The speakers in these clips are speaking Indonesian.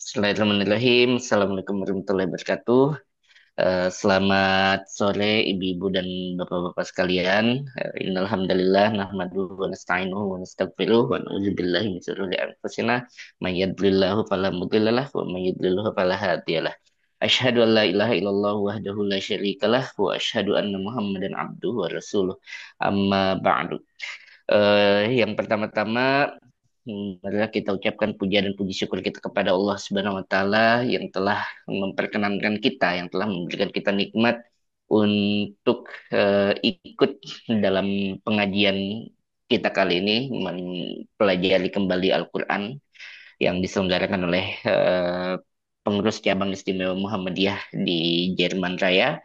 Bismillahirrahmanirrahim. Assalamualaikum warahmatullahi wabarakatuh. Selamat sore ibu-ibu dan bapak-bapak sekalian. Innal hamdalillah nahmaduhu wa nasta'inuhu wa nastaghfiruh wa na'udzubillahi min shururi anfusina may yahdihillahu fala mudhillalah wa may yudlilhu fala hadiyalah. Asyhadu an la ilaha illallah wahdahu la syarikalah wa asyhadu anna Muhammadan abduhu wa rasuluh. Amma ba'du. Yang pertama-tama marilah kita ucapkan puja dan puji syukur kita kepada Allah Subhanahu wa taala yang telah memperkenankan kita, yang telah memberikan kita nikmat untuk ikut dalam pengajian kita kali ini mempelajari kembali Al-Qur'an yang diselenggarakan oleh pengurus cabang istimewa Muhammadiyah di Jerman Raya,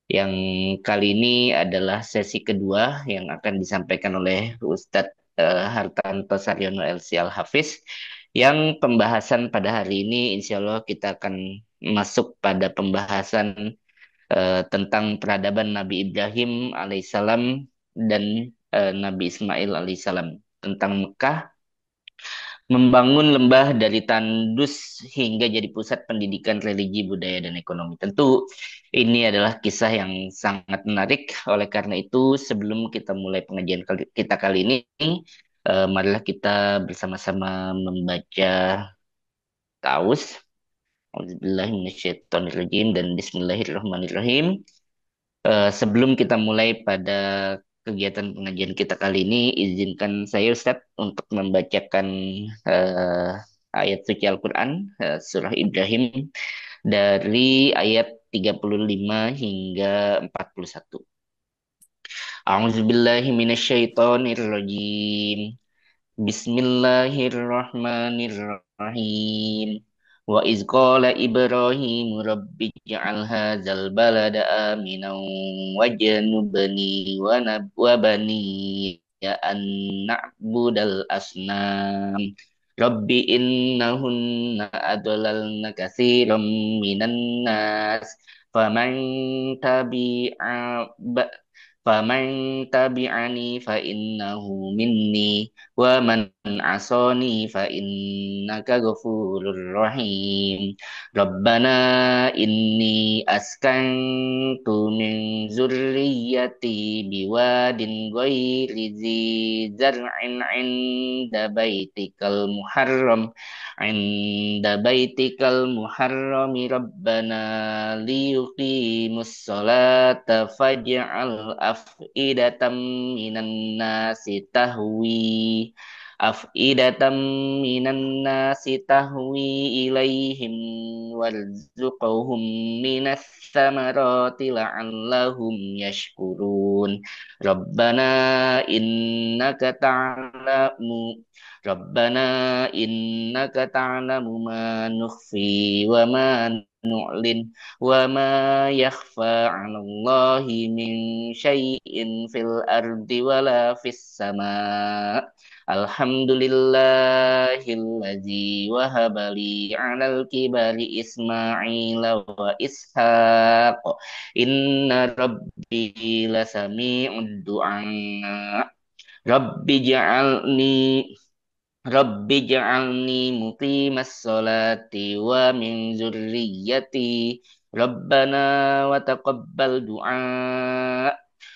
yang kali ini adalah sesi kedua yang akan disampaikan oleh Ustadz Hartanto Saryono LC Al-Hafiz, yang pembahasan pada hari ini insya Allah kita akan masuk pada pembahasan tentang peradaban Nabi Ibrahim alaihissalam dan Nabi Ismail alaihissalam, tentang Mekah membangun lembah dari tandus hingga jadi pusat pendidikan religi, budaya, dan ekonomi. Tentu ini adalah kisah yang sangat menarik. Oleh karena itu, sebelum kita mulai pengajian kita kali ini, marilah kita bersama-sama membaca taus. Auzubillahiminasyaitonirrajim dan Bismillahirrahmanirrahim. Sebelum kita mulai pada kegiatan pengajian kita kali ini, izinkan saya Ustadz untuk membacakan eh, ayat suci Al-Quran, surah Ibrahim, dari ayat 35 hingga 41. A'udzubillahiminasyaitonirrajim. Bismillahirrahmanirrahim. Wa iz qala Ibrahim rabbi ij'al hadzal balada aminan wajnubni wa bani ya an na'budal asnam. Rabbi innahunna adlalna katsiran minan nas faman tabi'a Faman tabi'ani fa innahu minni wa man asani fa innaka ghafurur rahim. Rabbana inni askantu min zurriyyati biwadin ghairi zi zar'in 'inda baitikal muharram rabbana liyuqimus salata faj'al af'idatam minan nasi tahwi ilaihim warzuqhum minas samarati la'allahum yashkurun. Rabbana innaka ta'lamu Rabbana innaka ta'lamu ma nukhfi wa ma nu'lin wa ma yakhfa 'alallahi min syai'in fil ardi wala fis sama. Alhamdulillahilladzi wahaba li 'alal kibari Ismaila wa Ishaq. Inna rabbi lasami'ud du'a. Rabbi ja'alni Rabbi ja'alni muqimas salati wa min zurriyyati. Rabbana wa taqabbal du'a.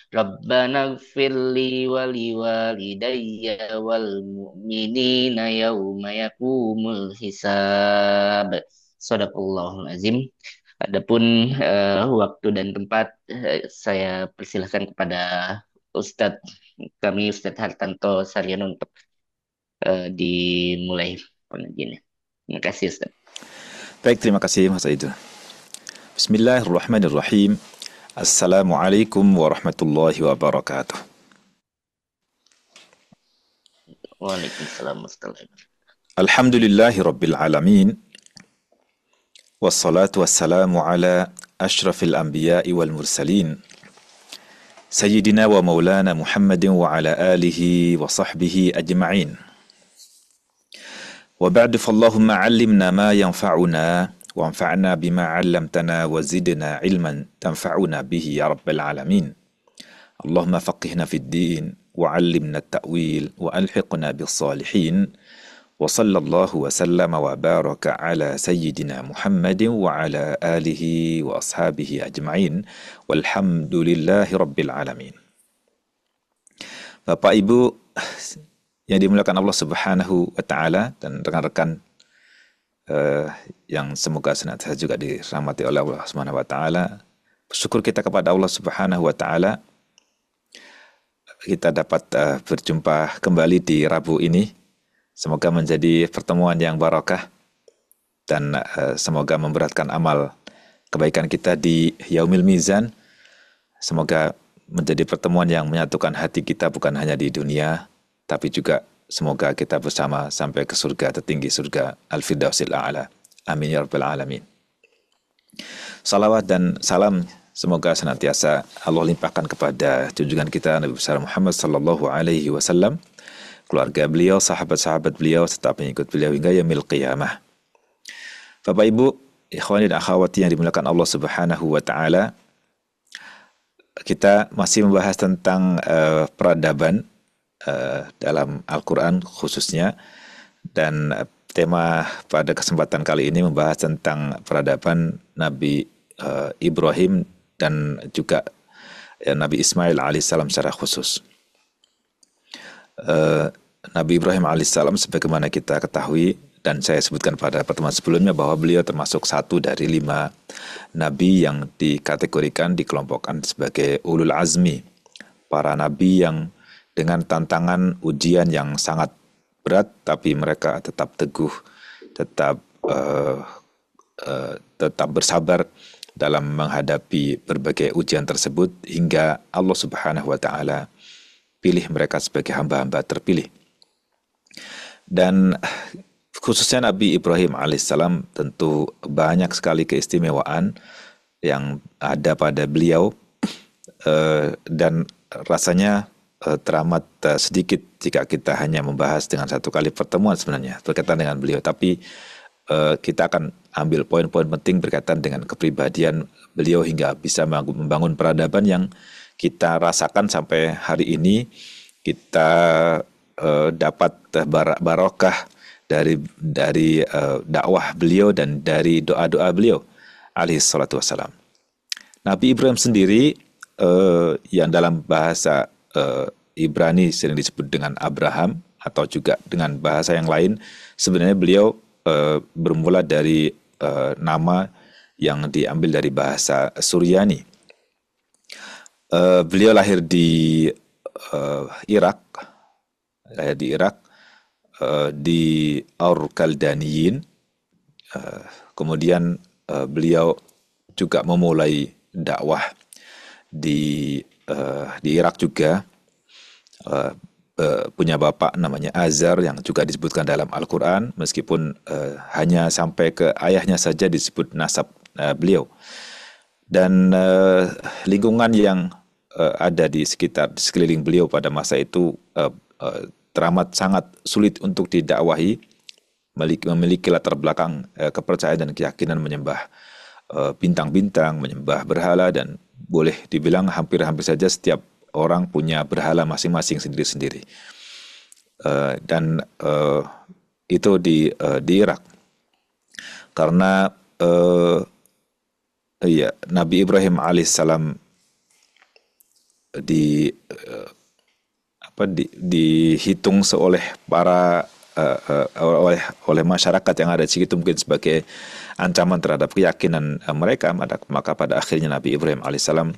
Rabbana gfirli wa liwalidayya wal mu'minina yawma yakumul hisab. Sadaqallahul azim. Adapun waktu dan tempat, saya persilahkan kepada Ustadz Ustadz Hartanto Saryono untuk dimulai pengajiannya. Terima kasih Ustaz. Baik, terima kasih Mas Aidil. Bismillahirrahmanirrahim. Assalamualaikum warahmatullahi wabarakatuh. Waalaikumsalam warahmatullahi wabarakatuh. Alhamdulillahi rabbil alamin. Wassalatu wassalamu ala ashrafil anbiya'i wal mursalin. Sayyidina wa maulana Muhammadin wa ala alihi wa sahbihi ajma'in. وبعد فاللهم علمنا ما ينفعنا وانفعنا بما علمتنا وزدنا علما تنفعنا به يا رب العالمين. اللهم فقهنا في الدين وعلمنا التأويل وألحقنا بالصالحين Wa sallallahu wa sallama wa baraka ala sayyidina Muhammadin wa ala alihi wa ashabihi ajma'in. Walhamdulillahi rabbil alamin. Bapak Ibu yang dimuliakan Allah Subhanahu wa taala dan rekan-rekan yang semoga senantiasa juga dirahmati oleh Allah Subhanahu wa taala. Bersyukur kita kepada Allah Subhanahu wa taala kita dapat berjumpa kembali di Rabu ini. Semoga menjadi pertemuan yang barakah dan semoga memberatkan amal kebaikan kita di Yaumil Mizan. Semoga menjadi pertemuan yang menyatukan hati kita bukan hanya di dunia, tapi juga semoga kita bersama sampai ke surga tertinggi, surga Al-Firdausil A'la. Amin ya rabbal alamin. Salawat dan salam semoga senantiasa Allah limpahkan kepada junjungan kita Nabi besar Muhammad sallallahu alaihi wasallam, keluarga beliau, sahabat-sahabat beliau, serta pengikut beliau hingga yaumil qiyamah. Bapak Ibu, ikhwani dan akhwati yang dimuliakan Allah Subhanahu wa taala, kita masih membahas tentang peradaban dalam Al-Quran khususnya, dan tema pada kesempatan kali ini membahas tentang peradaban Nabi Ibrahim dan juga Nabi Ismail alaihissalam secara khusus. Nabi Ibrahim alaihissalam sebagaimana kita ketahui dan saya sebutkan pada pertemuan sebelumnya bahwa beliau termasuk satu dari 5 nabi yang dikategorikan, dikelompokkan sebagai ulul azmi, para nabi yang dengan tantangan ujian yang sangat berat tapi mereka tetap teguh, tetap bersabar dalam menghadapi berbagai ujian tersebut hingga Allah Subhanahu wa taala pilih mereka sebagai hamba-hamba terpilih. Dan khususnya Nabi Ibrahim alaihissalam tentu banyak sekali keistimewaan yang ada pada beliau, dan rasanya teramat sedikit jika kita hanya membahas dengan satu kali pertemuan sebenarnya berkaitan dengan beliau, tapi kita akan ambil poin-poin penting berkaitan dengan kepribadian beliau hingga bisa membangun peradaban yang kita rasakan sampai hari ini. Kita dapat barokah dari dakwah beliau dan dari doa-doa beliau alaihi salatu wassalam. Nabi Ibrahim sendiri yang dalam bahasa Ibrani sering disebut dengan Abraham atau juga dengan bahasa yang lain, sebenarnya beliau bermula dari nama yang diambil dari bahasa Suryani. Beliau lahir di Irak, di Aur-Kaldaniyin. Kemudian beliau juga memulai dakwah di Irak juga. Punya bapak namanya Azar yang juga disebutkan dalam Al-Quran, meskipun hanya sampai ke ayahnya saja disebut nasab beliau. Dan lingkungan yang ada di sekeliling beliau pada masa itu teramat sangat sulit untuk didakwahi, memiliki latar belakang kepercayaan dan keyakinan menyembah bintang-bintang, menyembah berhala, dan boleh dibilang hampir-hampir saja setiap orang punya berhala masing-masing sendiri-sendiri. Dan itu di Irak. Karena Nabi Ibrahim alaihissalam dihitung seoleh para oleh masyarakat yang ada di situ mungkin sebagai ancaman terhadap keyakinan mereka, maka pada akhirnya Nabi Ibrahim alaihissalam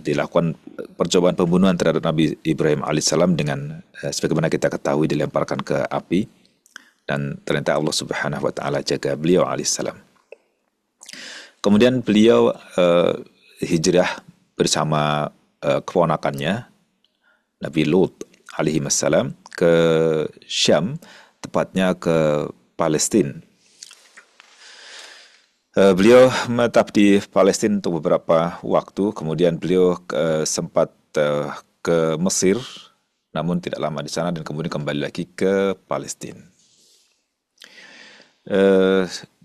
dilakukan percobaan pembunuhan terhadap Nabi Ibrahim alaihissalam dengan sebagaimana kita ketahui dilemparkan ke api, dan ternyata Allah Subhanahu wa taala jaga beliau alaihissalam. Kemudian beliau hijrah bersama keponakannya Nabi Lut alaihi wassalam ke Syam, tepatnya ke Palestina. Beliau menetap di Palestina untuk beberapa waktu, kemudian beliau sempat ke Mesir, namun tidak lama di sana, dan kemudian kembali lagi ke Palestina.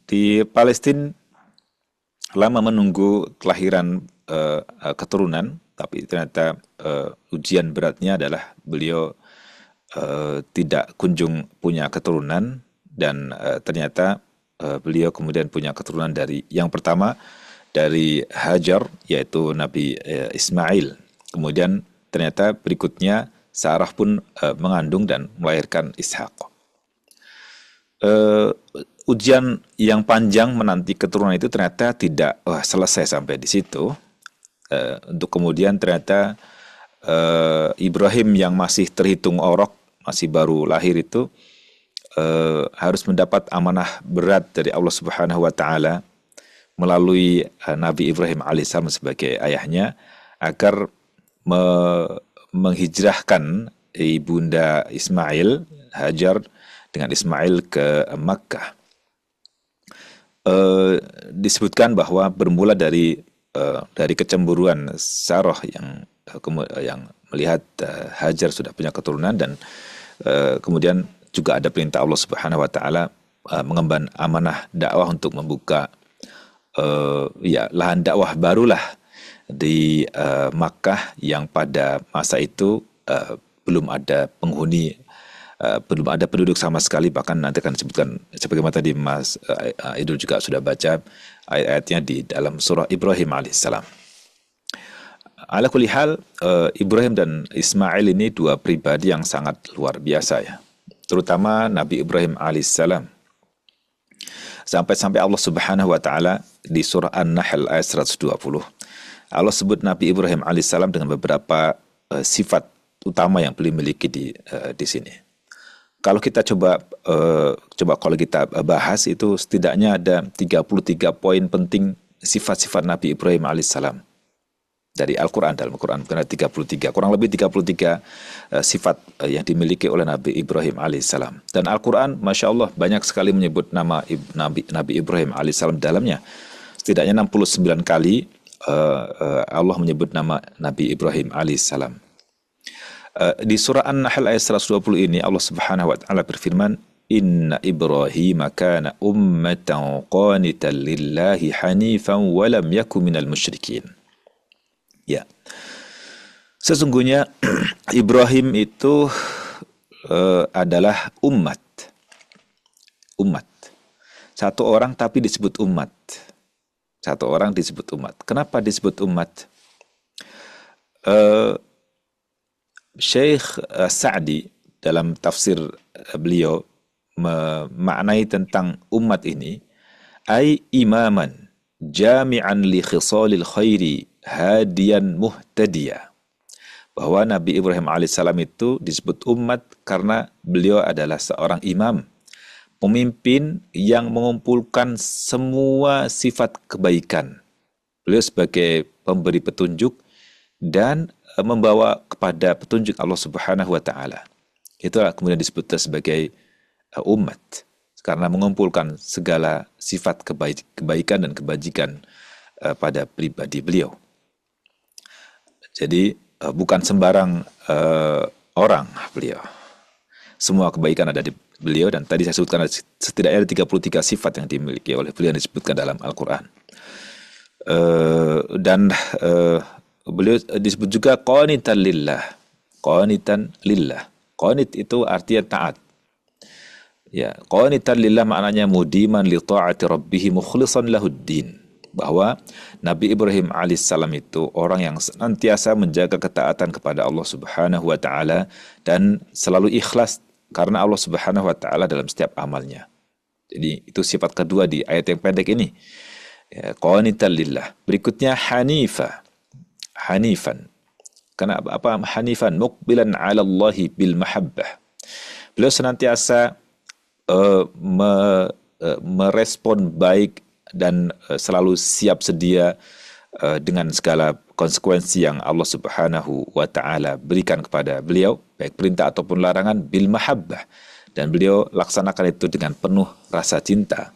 Di Palestina lama menunggu kelahiran keturunan, tapi ternyata ujian beratnya adalah beliau tidak kunjung punya keturunan, dan ternyata beliau kemudian punya keturunan dari yang pertama dari Hajar, yaitu Nabi Ismail. Kemudian ternyata berikutnya Sarah pun mengandung dan melahirkan Ishak. Ujian yang panjang menanti keturunan itu ternyata tidak selesai sampai di situ. Untuk kemudian ternyata Ibrahim yang masih terhitung orok, masih baru lahir itu harus mendapat amanah berat dari Allah Subhanahu wa taala melalui Nabi Ibrahim alaihissalam sebagai ayahnya, agar menghijrahkan ibunda Ismail, Hajar, dengan Ismail ke Makkah. Disebutkan bahwa bermula dari kecemburuan Sarah yang melihat Hajar sudah punya keturunan, dan kemudian juga ada perintah Allah Subhanahu wa taala mengemban amanah dakwah untuk membuka lahan dakwah barulah di Makkah yang pada masa itu belum ada penghuni, belum ada penduduk sama sekali. Bahkan nanti akan disebutkan sebagaimana tadi Mas Idul juga sudah baca ayat-ayatnya di dalam surah Ibrahim alaihissalam. Ala kulli hal, Ibrahim dan Ismail ini dua pribadi yang sangat luar biasa ya. Terutama Nabi Ibrahim alaihissalam. Sampai-sampai Allah Subhanahu wa taala di surah An-Nahl ayat 120, Allah sebut Nabi Ibrahim alaihissalam dengan beberapa sifat utama yang beliau miliki di sini. Kalau kita coba kalau kita bahas itu, setidaknya ada 33 poin penting sifat-sifat Nabi Ibrahim alaihissalam dari Al-Quran. Dalam Al-Quran kurang lebih 33 sifat yang dimiliki oleh Nabi Ibrahim alaihissalam. Dan Al-Quran Masya Allah banyak sekali menyebut nama Nabi Ibrahim alaihissalam dalamnya. Setidaknya 69 kali Allah menyebut nama Nabi Ibrahim alaihissalam. Di surah An-Nahl ayat 120 ini Allah Subhanahu wa taala berfirman, Inna Ibrahim kana ummatan qanitan lillahi hanifan wa lam yakun minal musyrikin. Ya, sesungguhnya Ibrahim itu adalah umat. Satu orang tapi disebut umat. Satu orang disebut umat. Kenapa disebut umat? Syekh Sa'di dalam tafsir beliau memaknai tentang umat ini, ai imaman jami'an li khisalil khairi hadiyan muhtadiya. Bahwa Nabi Ibrahim alaihissalam itu disebut umat karena beliau adalah seorang imam, pemimpin yang mengumpulkan semua sifat kebaikan. Beliau sebagai pemberi petunjuk dan membawa kepada petunjuk Allah Subhanahu wa taala. Itulah kemudian disebut sebagai umat, karena mengumpulkan segala sifat kebaikan dan kebajikan pada pribadi beliau. Jadi bukan sembarang orang beliau. Semua kebaikan ada di beliau, dan tadi saya sebutkan setidaknya ada 33 sifat yang dimiliki oleh beliau yang disebutkan dalam Al-Quran. Beliau disebut juga qanitan lillah. Qanit itu artinya taat. Ya, qanitan lillah maknanya mudiman li ta'ati rabbih mukhlishan lahuddin. Bahwa Nabi Ibrahim alaihissalam itu orang yang senantiasa menjaga ketaatan kepada Allah Subhanahu wa taala dan selalu ikhlas karena Allah Subhanahu wa taala dalam setiap amalnya. Jadi itu sifat kedua di ayat yang pendek ini. Ya, qanitan lillah. Berikutnya hanifan. Karena apa hanifan? Muqbilan 'ala Allahi bil mahabbah. Beliau senantiasa merespon baik dan selalu siap sedia dengan segala konsekuensi yang Allah Subhanahu wa taala berikan kepada beliau, baik perintah ataupun larangan, bil mahabbah. Dan beliau laksanakan itu dengan penuh rasa cinta,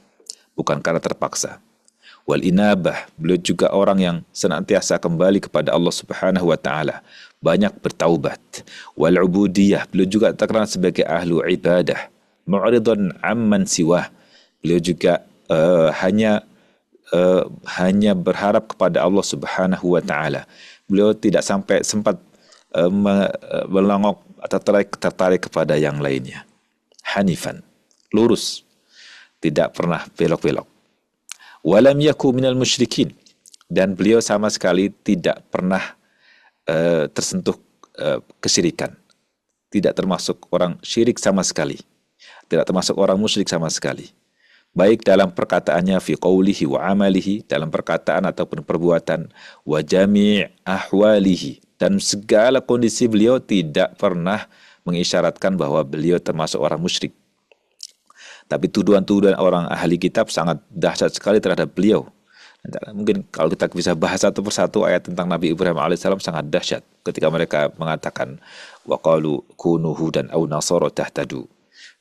bukan karena terpaksa. Wal inabah, beliau juga orang yang senantiasa kembali kepada Allah Subhanahu wa taala, banyak bertaubat. Wal ubudiyah, beliau juga terkenal sebagai ahlu ibadah, mu'ridun amman siwah. Beliau juga hanya berharap kepada Allah Subhanahu wa taala. Beliau tidak sampai sempat melongok atau tertarik kepada yang lainnya. Hanifan, lurus, tidak pernah belok-belok. Walam yaku minal musyrikin, dan beliau sama sekali tidak pernah tersentuh kesyirikan. Tidak termasuk orang syirik sama sekali. Tidak termasuk orang musyrik sama sekali. Baik dalam perkataannya fi qawlihi wa amalihi, dalam perkataan ataupun perbuatan, wa jami' ahwalihi, dan segala kondisi beliau tidak pernah mengisyaratkan bahwa beliau termasuk orang musyrik. Tapi tuduhan-tuduhan orang ahli kitab sangat dahsyat sekali terhadap beliau. Mungkin kalau kita bisa bahas satu persatu ayat tentang Nabi Ibrahim alaihissalam sangat dahsyat ketika mereka mengatakan wa qalu kunu hudan aw nasara tahtadu.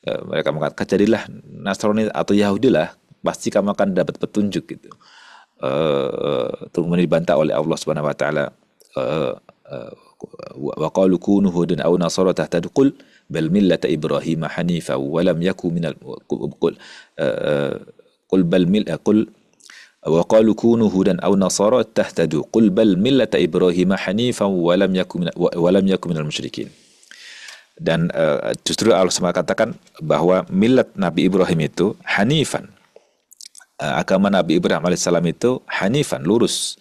Mereka mengatakan jadilah Nasrani atau Yahudi lah, pasti kamu akan dapat petunjuk gitu. Kemudian dibantah oleh Allah Subhanahu wa taala, wa qalu kunu hudan aw nasara tahtadu qul bal millata Ibrahim hanifa wa lam yakun minal qul bal mil qul wa qalu kunu hudan aw nasara tahtadu qul bal millata Ibrahim hanifan wa lam yakun minal musyrikin. Dan justru Allah SWT katakan bahwa millat Nabi Ibrahim itu hanifan, agama Nabi Ibrahim alaihissalam itu hanifan, lurus,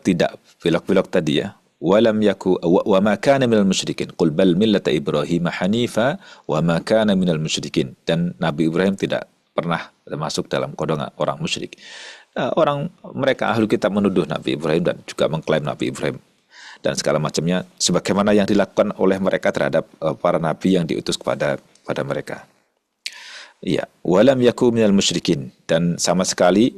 tidak belok-belok tadi ya. Walam yaku wa ma kana minal musyrikin qul bal millata Ibrahim hanifa wa ma kana minal musyrikin. Dan Nabi Ibrahim tidak pernah masuk dalam golongan orang musyrik. Orang mereka ahli kitab menuduh Nabi Ibrahim dan juga mengklaim Nabi Ibrahim dan segala macamnya sebagaimana yang dilakukan oleh mereka terhadap para nabi yang diutus kepada mereka. Ya, walam yaku minal musyrikin, dan sama sekali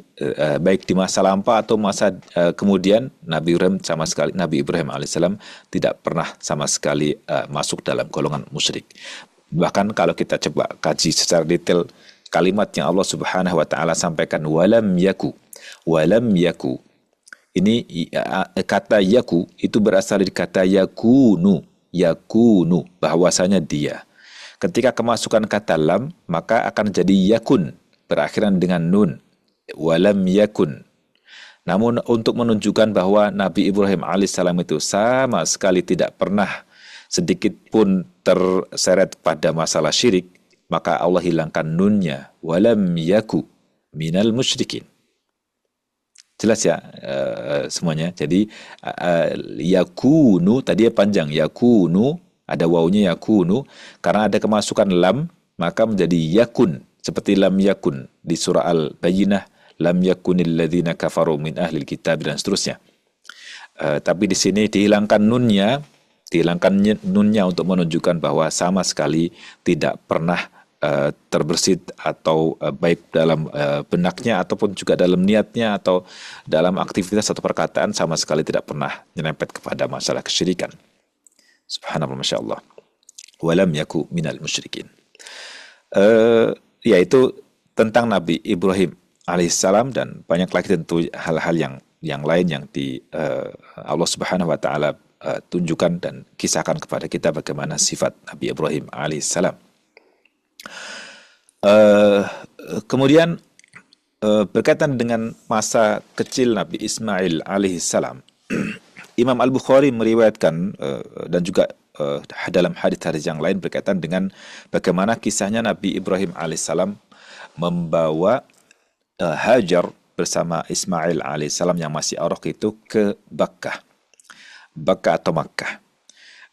baik di masa lampau atau masa kemudian Nabi Ibrahim alaihissalam tidak pernah sama sekali masuk dalam golongan musyrik. Bahkan kalau kita coba kaji secara detail kalimat yang Allah Subhanahu wa taala sampaikan walam yaku. Ini kata yaku itu berasal dari kata yakunu, bahwasanya dia. Ketika kemasukan kata lam, maka akan jadi yakun, berakhiran dengan nun. Walam yakun. Namun untuk menunjukkan bahwa Nabi Ibrahim alaihissalam itu sama sekali tidak pernah sedikit pun terseret pada masalah syirik, maka Allah hilangkan nunnya. Walam yaku minal musyrikin. Jelas ya semuanya. Jadi yakunu tadi panjang, yakunu ada wawunya yakunu, karena ada kemasukan lam maka menjadi yakun, seperti lam yakun di surah Al-Bayyinah, lam yakunil ladzina kafaru min ahlil kitab dan seterusnya. Tapi di sini dihilangkan nunnya untuk menunjukkan bahwa sama sekali tidak pernah terbersit atau baik dalam benaknya ataupun juga dalam niatnya atau dalam aktivitas atau perkataan sama sekali tidak pernah nyerempet kepada masalah kesyirikan. Subhanallah, Masya Allah. Walam yaku minal musyrikin. Yaitu tentang Nabi Ibrahim alaihissalam, dan banyak lagi tentu hal-hal yang lain yang Allah Subhanahu wa taala tunjukkan dan kisahkan kepada kita bagaimana sifat Nabi Ibrahim alaihissalam. Kemudian berkaitan dengan masa kecil Nabi Ismail alaihissalam, Imam Al-Bukhari meriwayatkan dan juga dalam hadis-hadis yang lain berkaitan dengan bagaimana kisahnya Nabi Ibrahim alaihissalam membawa Hajar bersama Ismail alaihissalam yang masih arok itu ke Bakkah atau Makkah.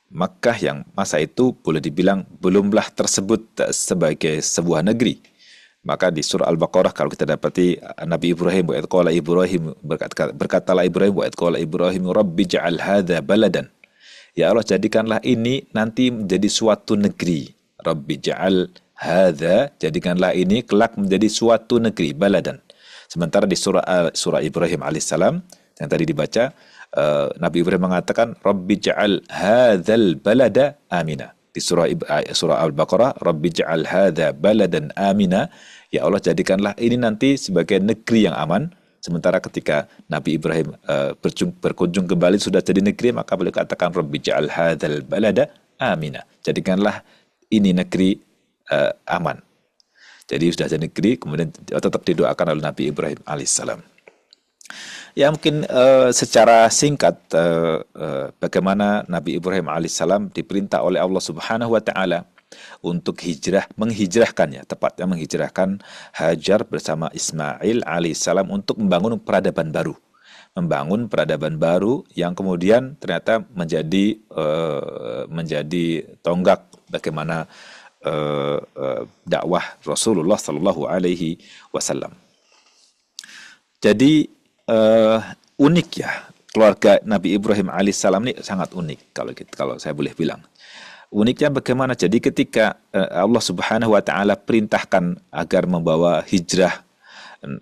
Makkah yang masa itu boleh dibilang belumlah tersebut sebagai sebuah negeri. Maka di surah Al-Baqarah kalau kita dapati Nabi Ibrahim, wa idh qala Ibrahim, berkatalah Ibrahim, wa idh qala Ibrahim rabbi ja'al hadza baladan. Ya Allah, jadikanlah ini nanti menjadi suatu negeri. Rabbi ja'al hadza, jadikanlah ini kelak menjadi suatu negeri, baladan. Sementara di surah Ibrahim alaihissalam yang tadi dibaca, Nabi Ibrahim mengatakan Rabbi ja'al hadzal balada amina. Di surah Al-Baqarah, Rabbi ja'al hadza baladan amina. Ya Allah, jadikanlah ini nanti sebagai negeri yang aman. Sementara ketika Nabi Ibrahim berkunjung kembali sudah jadi negeri, maka beliau katakan Rabbi ja'al hadzal balada amina. Jadikanlah ini negeri aman. Jadi sudah jadi negeri, kemudian tetap didoakan oleh Nabi Ibrahim alaihissalam. Ya mungkin secara singkat bagaimana Nabi Ibrahim alaihissalam diperintah oleh Allah Subhanahu wa taala untuk menghijrahkan ya, tepatnya menghijrahkan Hajar bersama Ismail alaihissalam untuk membangun peradaban baru. Membangun peradaban baru yang kemudian ternyata menjadi tonggak bagaimana dakwah Rasulullah Shallallahu alaihi wasallam. Jadi eh, unik ya, keluarga Nabi Ibrahim alaihissalam ini sangat unik kalau saya boleh bilang. Uniknya bagaimana? Jadi ketika Allah Subhanahu wa taala perintahkan agar membawa hijrah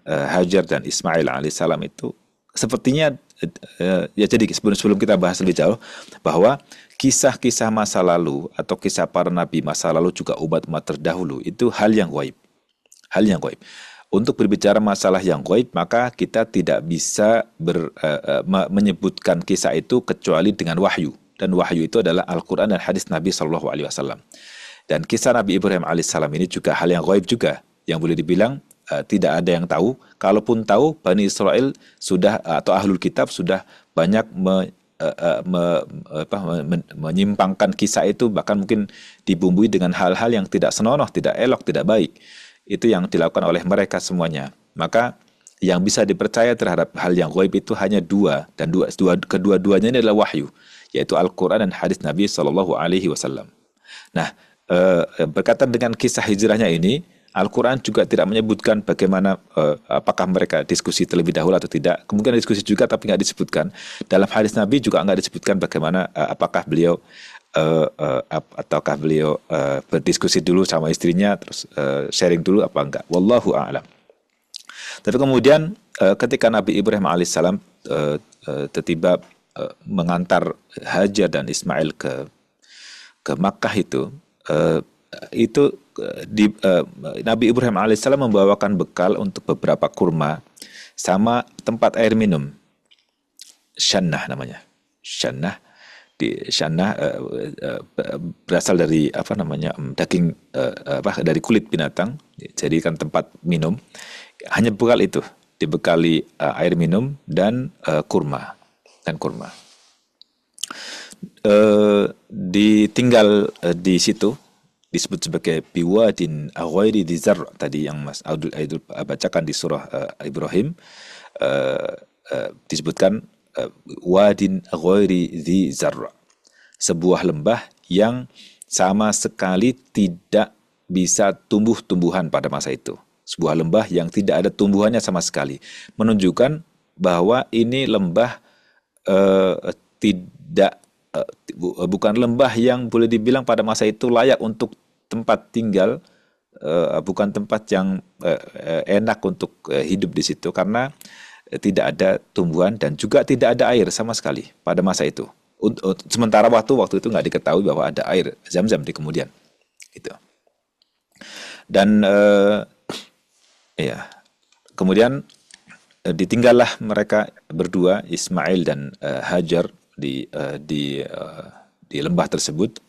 Hajar dan Ismail alaihissalam itu sepertinya ya, jadi sebelum kita bahas lebih jauh bahwa kisah-kisah masa lalu atau kisah para nabi masa lalu juga umat-umat terdahulu itu hal yang gaib. Hal yang gaib. Untuk berbicara masalah yang gaib, maka kita tidak bisa menyebutkan kisah itu kecuali dengan wahyu. Dan wahyu itu adalah Al-Quran dan hadis Nabi Shallallahu Alaihi Wasallam. Dan kisah Nabi Ibrahim alaihissalam ini juga hal yang gaib juga, yang boleh dibilang tidak ada yang tahu. Kalaupun tahu, Bani Israel sudah atau Ahlul Kitab sudah banyak menyimpangkan kisah itu, bahkan mungkin dibumbui dengan hal-hal yang tidak senonoh, tidak elok, tidak baik. Itu yang dilakukan oleh mereka semuanya. Maka yang bisa dipercaya terhadap hal yang gaib itu hanya dua, dan kedua-duanya ini adalah wahyu, yaitu Al-Quran dan hadis Nabi Shallallahu Alaihi Wasallam. Nah, berkaitan dengan kisah hijrahnya ini, Al-Quran juga tidak menyebutkan bagaimana apakah mereka diskusi terlebih dahulu atau tidak. Kemungkinan diskusi juga, tapi nggak disebutkan. Dalam hadis Nabi juga nggak disebutkan bagaimana apakah beliau ataukah beliau berdiskusi dulu sama istrinya, terus sharing dulu apa enggak. Wallahu a'lam. Tapi kemudian ketika Nabi Ibrahim alaihissalam tiba mengantar Hajar dan Ismail ke Makkah itu Nabi Ibrahim alaihissalam membawakan bekal untuk beberapa kurma sama tempat air minum. Syannah namanya. Syannah berasal dari apa namanya daging dari kulit binatang, jadikan tempat minum. Hanya bekal itu, dibekali air minum dan kurma. Ditinggal di situ, disebut sebagai biwadin ghairi di zar' tadi yang Mas Aidul bacakan di surah Ibrahim, disebutkan wadin ghairi di zar', sebuah lembah yang sama sekali tidak bisa tumbuh-tumbuhan pada masa itu. Sebuah lembah yang tidak ada tumbuhannya sama sekali, menunjukkan bahwa ini lembah tidak bukan lembah yang boleh dibilang pada masa itu layak untuk tempat tinggal, bukan tempat yang enak untuk hidup di situ, karena tidak ada tumbuhan dan juga tidak ada air sama sekali pada masa itu. Sementara waktu itu nggak diketahui bahwa ada air Zam-Zam di kemudian, gitu. Dan ya, kemudian ditinggallah mereka berdua, Ismail dan Hajar di lembah tersebut.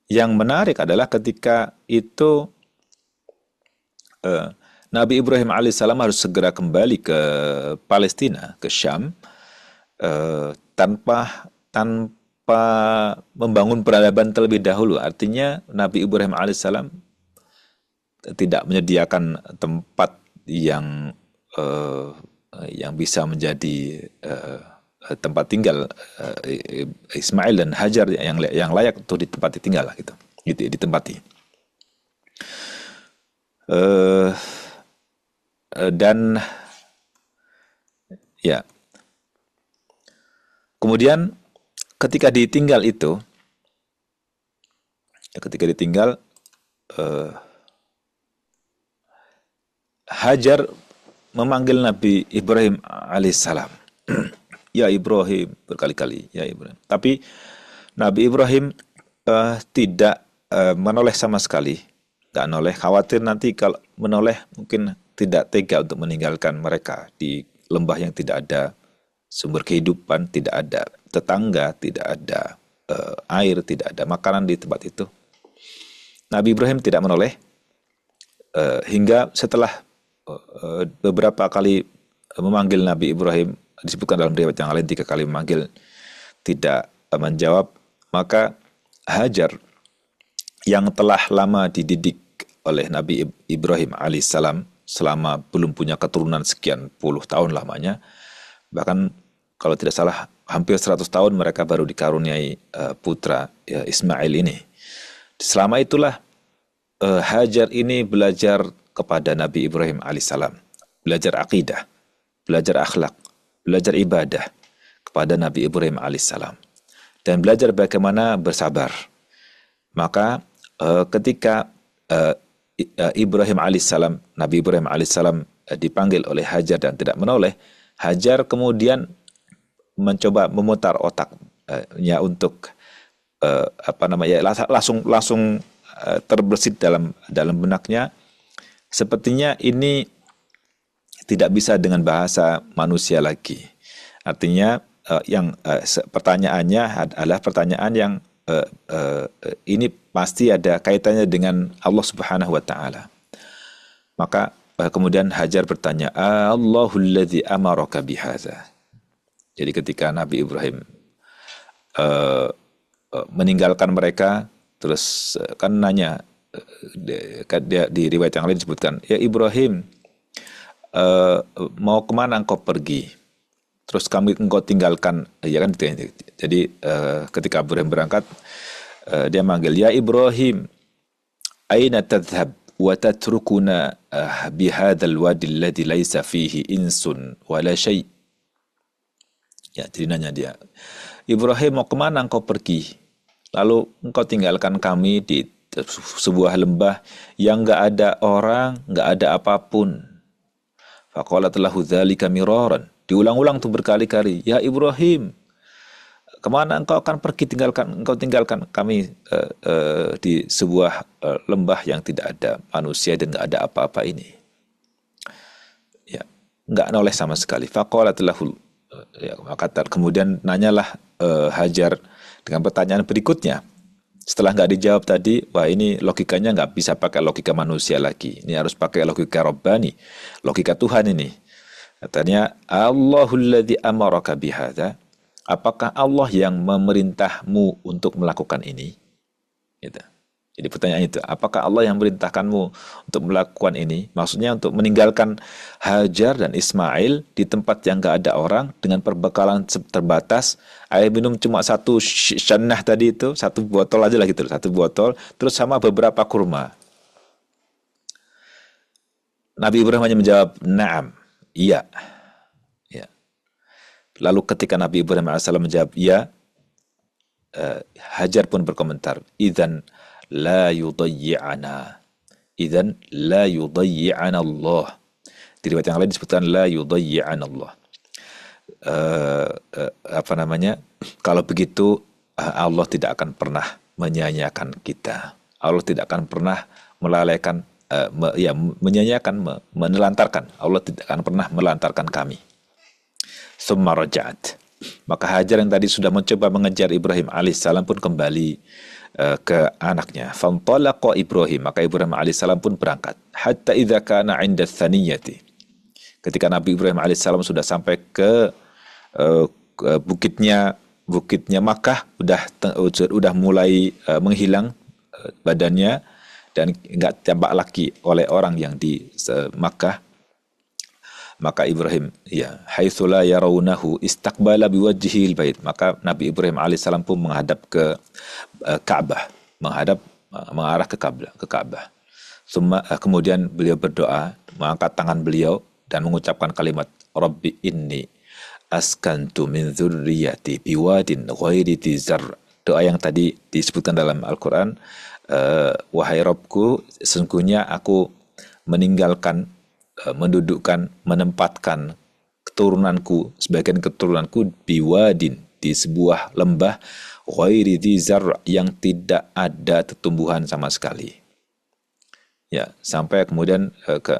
Yang menarik adalah ketika itu Nabi Ibrahim alaihissalam harus segera kembali ke Palestina, ke Syam, tanpa membangun peradaban terlebih dahulu. Artinya Nabi Ibrahim alaihissalam tidak menyediakan tempat yang bisa menjadi tempat tinggal Ismail dan Hajar yang layak untuk ditempati tinggal gitu ditempati. Dan ya, kemudian ketika ditinggal Hajar memanggil Nabi Ibrahim alaihissalam. Ya Ibrahim, berkali-kali ya Ibrahim. Tapi Nabi Ibrahim tidak menoleh sama sekali. Nggak noleh, khawatir nanti kalau menoleh mungkin tidak tega untuk meninggalkan mereka di lembah yang tidak ada sumber kehidupan, tidak ada tetangga, tidak ada air, tidak ada makanan di tempat itu. Nabi Ibrahim tidak menoleh hingga setelah beberapa kali memanggil Nabi Ibrahim, disebutkan dalam riwayat yang lain 3 kali memanggil, tidak menjawab. Maka Hajar yang telah lama dididik oleh Nabi Ibrahim alaihissalam selama belum punya keturunan sekian puluh tahun lamanya, bahkan kalau tidak salah hampir 100 tahun mereka baru dikaruniai putra ya, Ismail ini. Selama itulah Hajar ini belajar kepada Nabi Ibrahim alaihissalam, belajar akidah, belajar akhlak, belajar ibadah kepada Nabi Ibrahim alaihissalam, dan belajar bagaimana bersabar. Maka ketika Ibrahim alaihissalam, Nabi Ibrahim alaihissalam dipanggil oleh Hajar dan tidak menoleh, Hajar kemudian mencoba memutar otaknya untuk langsung terbersit dalam benaknya, sepertinya ini tidak bisa dengan bahasa manusia lagi. Artinya pertanyaannya adalah pertanyaan yang ini pasti ada kaitannya dengan Allah Subhanahu wa taala. Maka kemudian Hajar bertanya, Allahul ladzi amaraka bihadza. Jadi ketika Nabi Ibrahim meninggalkan mereka, terus kan nanya, dia di riwayat yang lain disebutkan, ya Ibrahim, mau kemana engkau pergi? Terus engkau tinggalkan, ya kan? Jadi ketika Ibrahim berangkat, dia manggil, ya Ibrahim, aina tadhhab wa tatrukuna bihadzal wadi alladhi laisa fihi insun wala syai'. Ya, jadi nanya dia, Ibrahim, mau kemana engkau pergi? Lalu engkau tinggalkan kami di sebuah lembah yang enggak ada orang, enggak ada apapun. Faqalat lahu dzalika miraran. Diulang-ulang tuh berkali-kali. Ya Ibrahim, kemana engkau akan pergi? Engkau tinggalkan kami di sebuah lembah yang tidak ada manusia dan enggak ada apa-apa ini. Ya, enggak noleh sama sekali. Faqalat lahu, ya, maka kemudian nanyalah Hajar dengan pertanyaan berikutnya. Setelah nggak dijawab tadi, wah ini logikanya nggak bisa pakai logika manusia lagi. Ini harus pakai logika Rabbani, logika Tuhan ini. Katanya, Allahul ladzi amaraka bihadza. Apakah Allah yang memerintahmu untuk melakukan ini? Gitu. Jadi pertanyaan itu, apakah Allah yang memerintahkanmu untuk melakukan ini? Maksudnya untuk meninggalkan Hajar dan Ismail di tempat yang nggak ada orang dengan perbekalan terbatas, air minum cuma satu syannah tadi itu, satu botol aja lah gitu, satu botol, terus sama beberapa kurma. Nabi Ibrahim hanya menjawab, "Na'am." Iya. Ya. Lalu ketika Nabi Ibrahim AS menjawab iya, Hajar pun berkomentar, "Idzan la yudayyi'ana." Idzan la yudayyi'ana Allah. Di riwayat yang lain disebutkan la yudayyi'ana Allah. Kalau begitu Allah tidak akan pernah menyia-nyiakan kita. Allah tidak akan pernah melalaikan, menelantarkan. Allah tidak akan pernah melantarkan kami. Summa raja'at. Maka Hajar yang tadi sudah mencoba mengejar Ibrahim alaihissalam pun kembali ke anaknya. Fantalaqa Ibrahim, maka Ibrahim alaihissalam pun berangkat. Hatta idza kana 'inda tsaniyati. Ketika Nabi Ibrahim alaihissalam sudah sampai ke bukitnya Makkah, udah mulai menghilang badannya dan enggak tampak lagi oleh orang yang di Makkah. Maka Ibrahim, ya, haitsu la yarawnahu istaqbala biwajhihil bait. Maka Nabi Ibrahim alaihissalam pun menghadap ke Ka'bah, mengarah ke Ka'bah. Kemudian beliau berdoa, mengangkat tangan beliau dan mengucapkan kalimat, Rabbi inni askantu min dzurriyyati biwadin ghairi dzar. Doa yang tadi disebutkan dalam Al-Qur'an, wahai Rabbku, sesungguhnya aku mendudukkan, menempatkan sebagian keturunanku biwadin, di sebuah lembah ghairi dzar, yang tidak ada tumbuhan sama sekali. Ya, sampai kemudian ke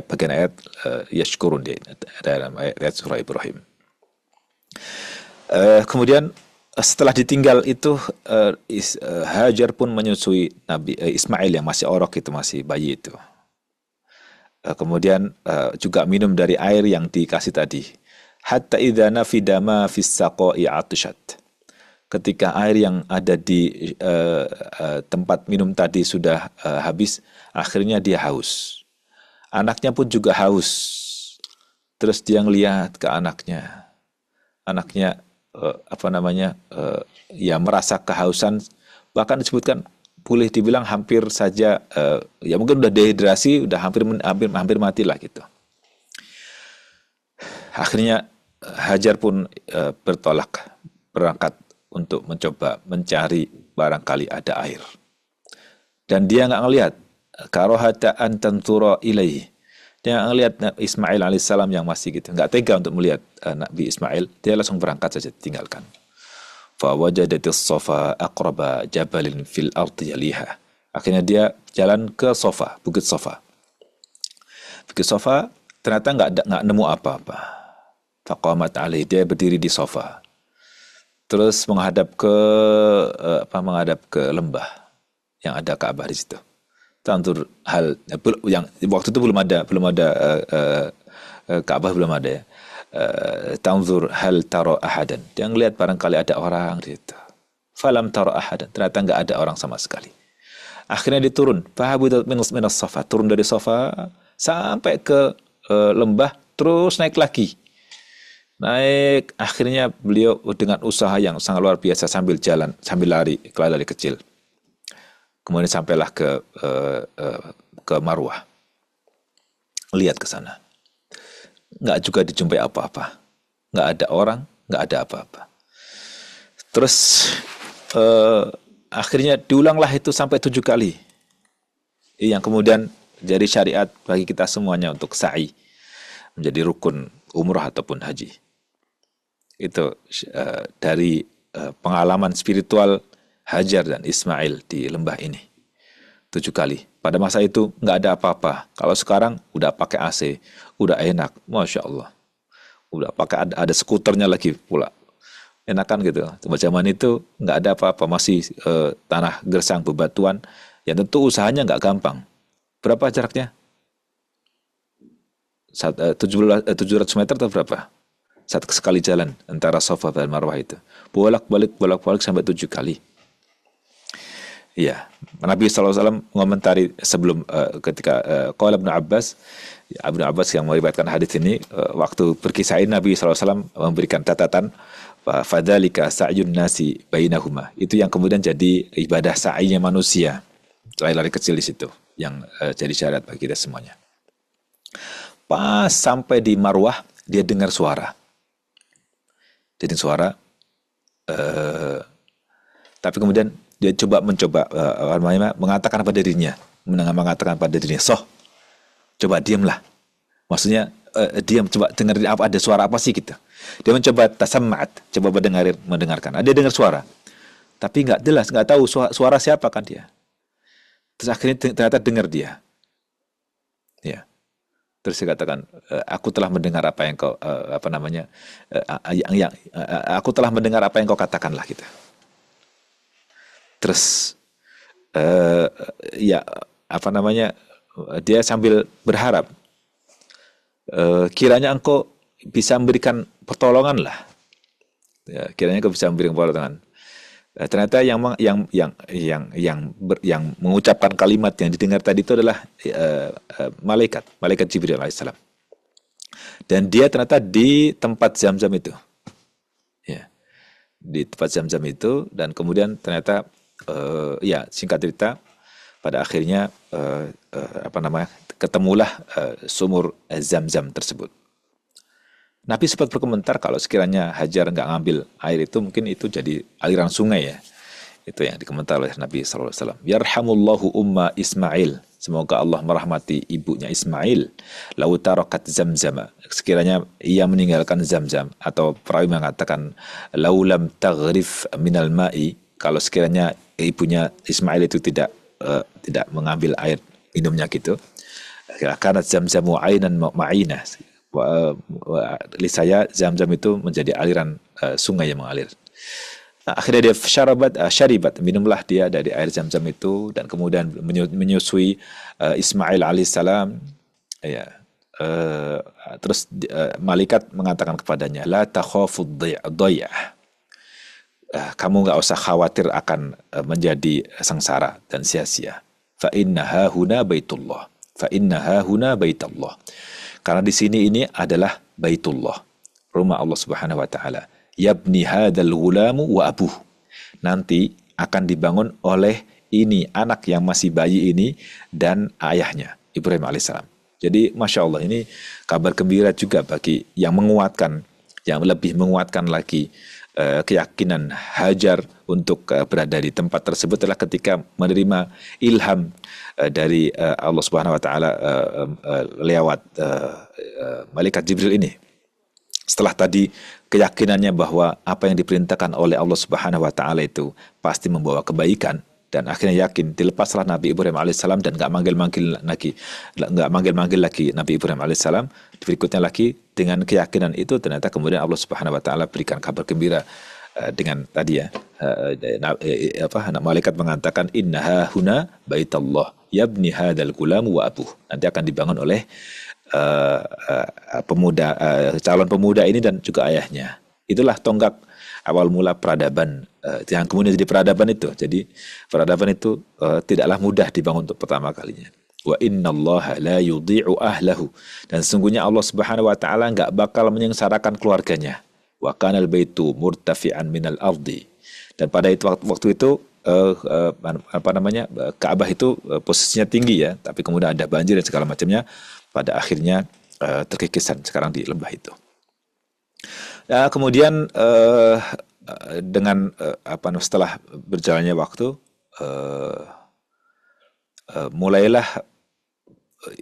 bagian ayat yashkurun dalam ayat surah Ibrahim. Kemudian setelah ditinggal itu, Hajar pun menyusui Nabi Ismail yang masih orok itu, masih bayi itu. kemudian juga minum dari air yang dikasih tadi. Hatta idza nafida ma fis saqa'i atshat. Ketika air yang ada di tempat minum tadi sudah habis, akhirnya dia haus. Anaknya pun juga haus. Terus dia ngelihat ke anaknya. Anaknya ya merasa kehausan, bahkan disebutkan boleh dibilang hampir saja ya mungkin udah dehidrasi, udah hampir mati lah gitu. Akhirnya Hajar pun bertolak, berangkat untuk mencoba mencari barangkali ada air. Dan dia nggak ngelihat karohata an tanzura ilaihi. Dia nggak ngelihat Ismail alaihissalam yang masih gitu, nggak tega untuk melihat Nabi Ismail. Dia langsung berangkat saja, tinggalkan. Fa wajadatis safa aqraba jabalin fil ardi yaliha. Akhirnya dia jalan ke Safa, Bukit Safa. Bukit Safa ternyata nggak nemu apa-apa. Faqamat alaih, dia berdiri di Safa. Terus menghadap ke lembah yang ada Ka'bah di situ. Tantur hal yang waktu itu belum ada Ka'bah belum ada ya. Tanzur hal tara ahadan. Dia ngelihat barangkali ada orang di situ. Falam tara ahadan. Ternyata nggak ada orang sama sekali. Akhirnya dia turun. Fahabudat minas Safa. Turun dari Safa sampai ke lembah, terus naik lagi. Naik, akhirnya beliau dengan usaha yang sangat luar biasa sambil jalan, sambil lari kecil. Kemudian sampailah ke Marwah. Lihat ke sana. Nggak juga dijumpai apa-apa. Nggak ada orang, nggak ada apa-apa. Terus akhirnya diulanglah itu sampai 7 kali. Yang kemudian jadi syariat bagi kita semuanya untuk sa'i. Menjadi rukun umrah ataupun haji. Itu dari pengalaman spiritual Hajar dan Ismail di lembah ini. 7 kali. Pada masa itu nggak ada apa-apa. Kalau sekarang udah pakai AC, udah enak, masya Allah. Udah pakai ada skuternya lagi pula, enakan gitu. Coba zaman itu nggak ada apa-apa, masih tanah gersang bebatuan. Ya tentu usahanya nggak gampang. Berapa jaraknya? 700 meter atau berapa? Satu sekali jalan antara Safa dan Marwah itu. Bolak-balik sampai 7 kali. Iya, Nabi SAW mengomentari sebelum ketika qala Ibnu Abbas yang meriwayatkan hadis ini, waktu berkisah Nabi SAW memberikan catatan fadzalika sa'yun nasi bainahuma. Itu yang kemudian jadi ibadah sa'inya manusia. Lari-lari kecil di situ yang jadi syarat bagi kita semuanya. Pas sampai di Marwah, dia dengar suara. Jadi suara, tapi kemudian dia mencoba mengatakan pada dirinya, soh, coba diamlah. Maksudnya diam, coba dengar apa ada suara apa sih gitu. Dia mencoba tasammat, coba mendengarkan. Dia dengar suara, tapi nggak jelas, nggak tahu suara siapa kan dia. Terus akhirnya ternyata dengar dia. Ya. Terus dia katakan, aku telah mendengar apa yang kau aku telah mendengar apa yang kau katakanlah gitu. Terus dia sambil berharap, kiranya engkau bisa memberikan pertolongan lah. Ya, kiranya engkau bisa memberikan pertolongan. Ternyata yang mengucapkan kalimat yang didengar tadi itu adalah malaikat Jibril alaihissalam. Dan dia ternyata di tempat Zam-Zam itu. Ya. Di tempat Zam-Zam itu, dan kemudian ternyata singkat cerita pada akhirnya ketemulah sumur Zam-Zam tersebut. Nabi sempat berkomentar kalau sekiranya Hajar nggak ngambil air itu, mungkin itu jadi aliran sungai ya. Itu yang dikomentar oleh Nabi SAW. Yarhamullahu umma Ismail. Semoga Allah merahmati ibunya Ismail. Lau tarakat Zamzam. Sekiranya ia meninggalkan Zamzam. Atau perawi mengatakan, lau lam taghrif minal ma'i. Kalau sekiranya ibunya Ismail itu tidak mengambil air minumnya gitu. Karena Zamzamu ainan ma'inah. Lisaya Zam-Zam itu menjadi aliran sungai yang mengalir. Nah, akhirnya dia syaribat, minumlah dia dari air Zam-Zam itu, dan kemudian menyusui Ismail alaihissalam. Ya. Eh, Terus malaikat mengatakan kepadanya, la takhafud dhay'ah. Kamu nggak usah khawatir akan menjadi sengsara dan sia-sia. Fa innaha huna baitullah. Fa innaha huna baitullah. Karena di sini ini adalah baitullah, rumah Allah Subhanahu wa taala. Yabni hadzal ghulamu wa abuh. Nanti akan dibangun oleh ini anak yang masih bayi ini dan ayahnya Ibrahim alaihissalam. Jadi masya Allah ini kabar gembira juga bagi yang menguatkan, yang lebih menguatkan lagi keyakinan Hajar untuk berada di tempat tersebut adalah ketika menerima ilham dari Allah Subhanahu wa taala lewat malaikat Jibril ini. Setelah tadi keyakinannya bahwa apa yang diperintahkan oleh Allah Subhanahu wa taala itu pasti membawa kebaikan, dan akhirnya yakin dilepaslah Nabi Ibrahim alaihissalam dan nggak manggil lagi Nabi Ibrahim alaihissalam. Berikutnya lagi dengan keyakinan itu ternyata kemudian Allah Subhanahu wa taala berikan kabar gembira dengan tadi ya, malaikat mengatakan innaha huna baitallah yabni hadzal gulam wa abuh. Nanti akan dibangun oleh calon pemuda ini dan juga ayahnya. Itulah tonggak awal mula peradaban yang kemudian jadi peradaban itu. Jadi peradaban itu tidaklah mudah dibangun untuk pertama kalinya. Wa innallaha la yudhi'u ahlahu. Dan sesungguhnya Allah Subhanahu wa taala enggak bakal menyengsarakan keluarganya. Wa kanal baitu murtafi'an minal ardi. Dan pada waktu itu Ka'bah itu posisinya tinggi ya, tapi kemudian ada banjir dan segala macamnya. Pada akhirnya terkikisan sekarang di lembah itu. Ya, kemudian dengan setelah berjalannya waktu, mulailah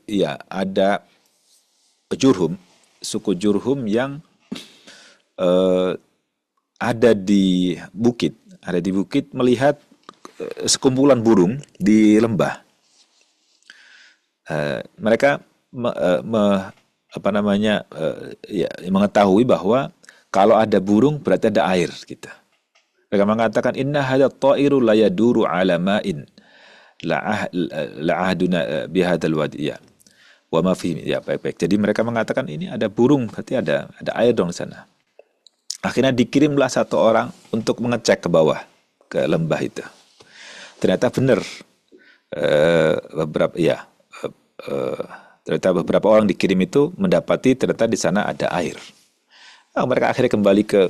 ya ada suku Jurhum yang ada di bukit melihat sekumpulan burung di lembah. Mereka mengetahui bahwa kalau ada burung berarti ada air gitu. Mereka mengatakan inna hadza ta'iru la yaduru ala ma'in la'ahduna bihadzal wadi ya. Wa ma fi ya baik. Jadi mereka mengatakan ini ada burung berarti ada air dong di sana. Akhirnya dikirimlah satu orang untuk mengecek ke bawah ke lembah itu. Ternyata benar ternyata beberapa orang dikirim itu mendapati ternyata di sana ada air. Mereka akhirnya kembali ke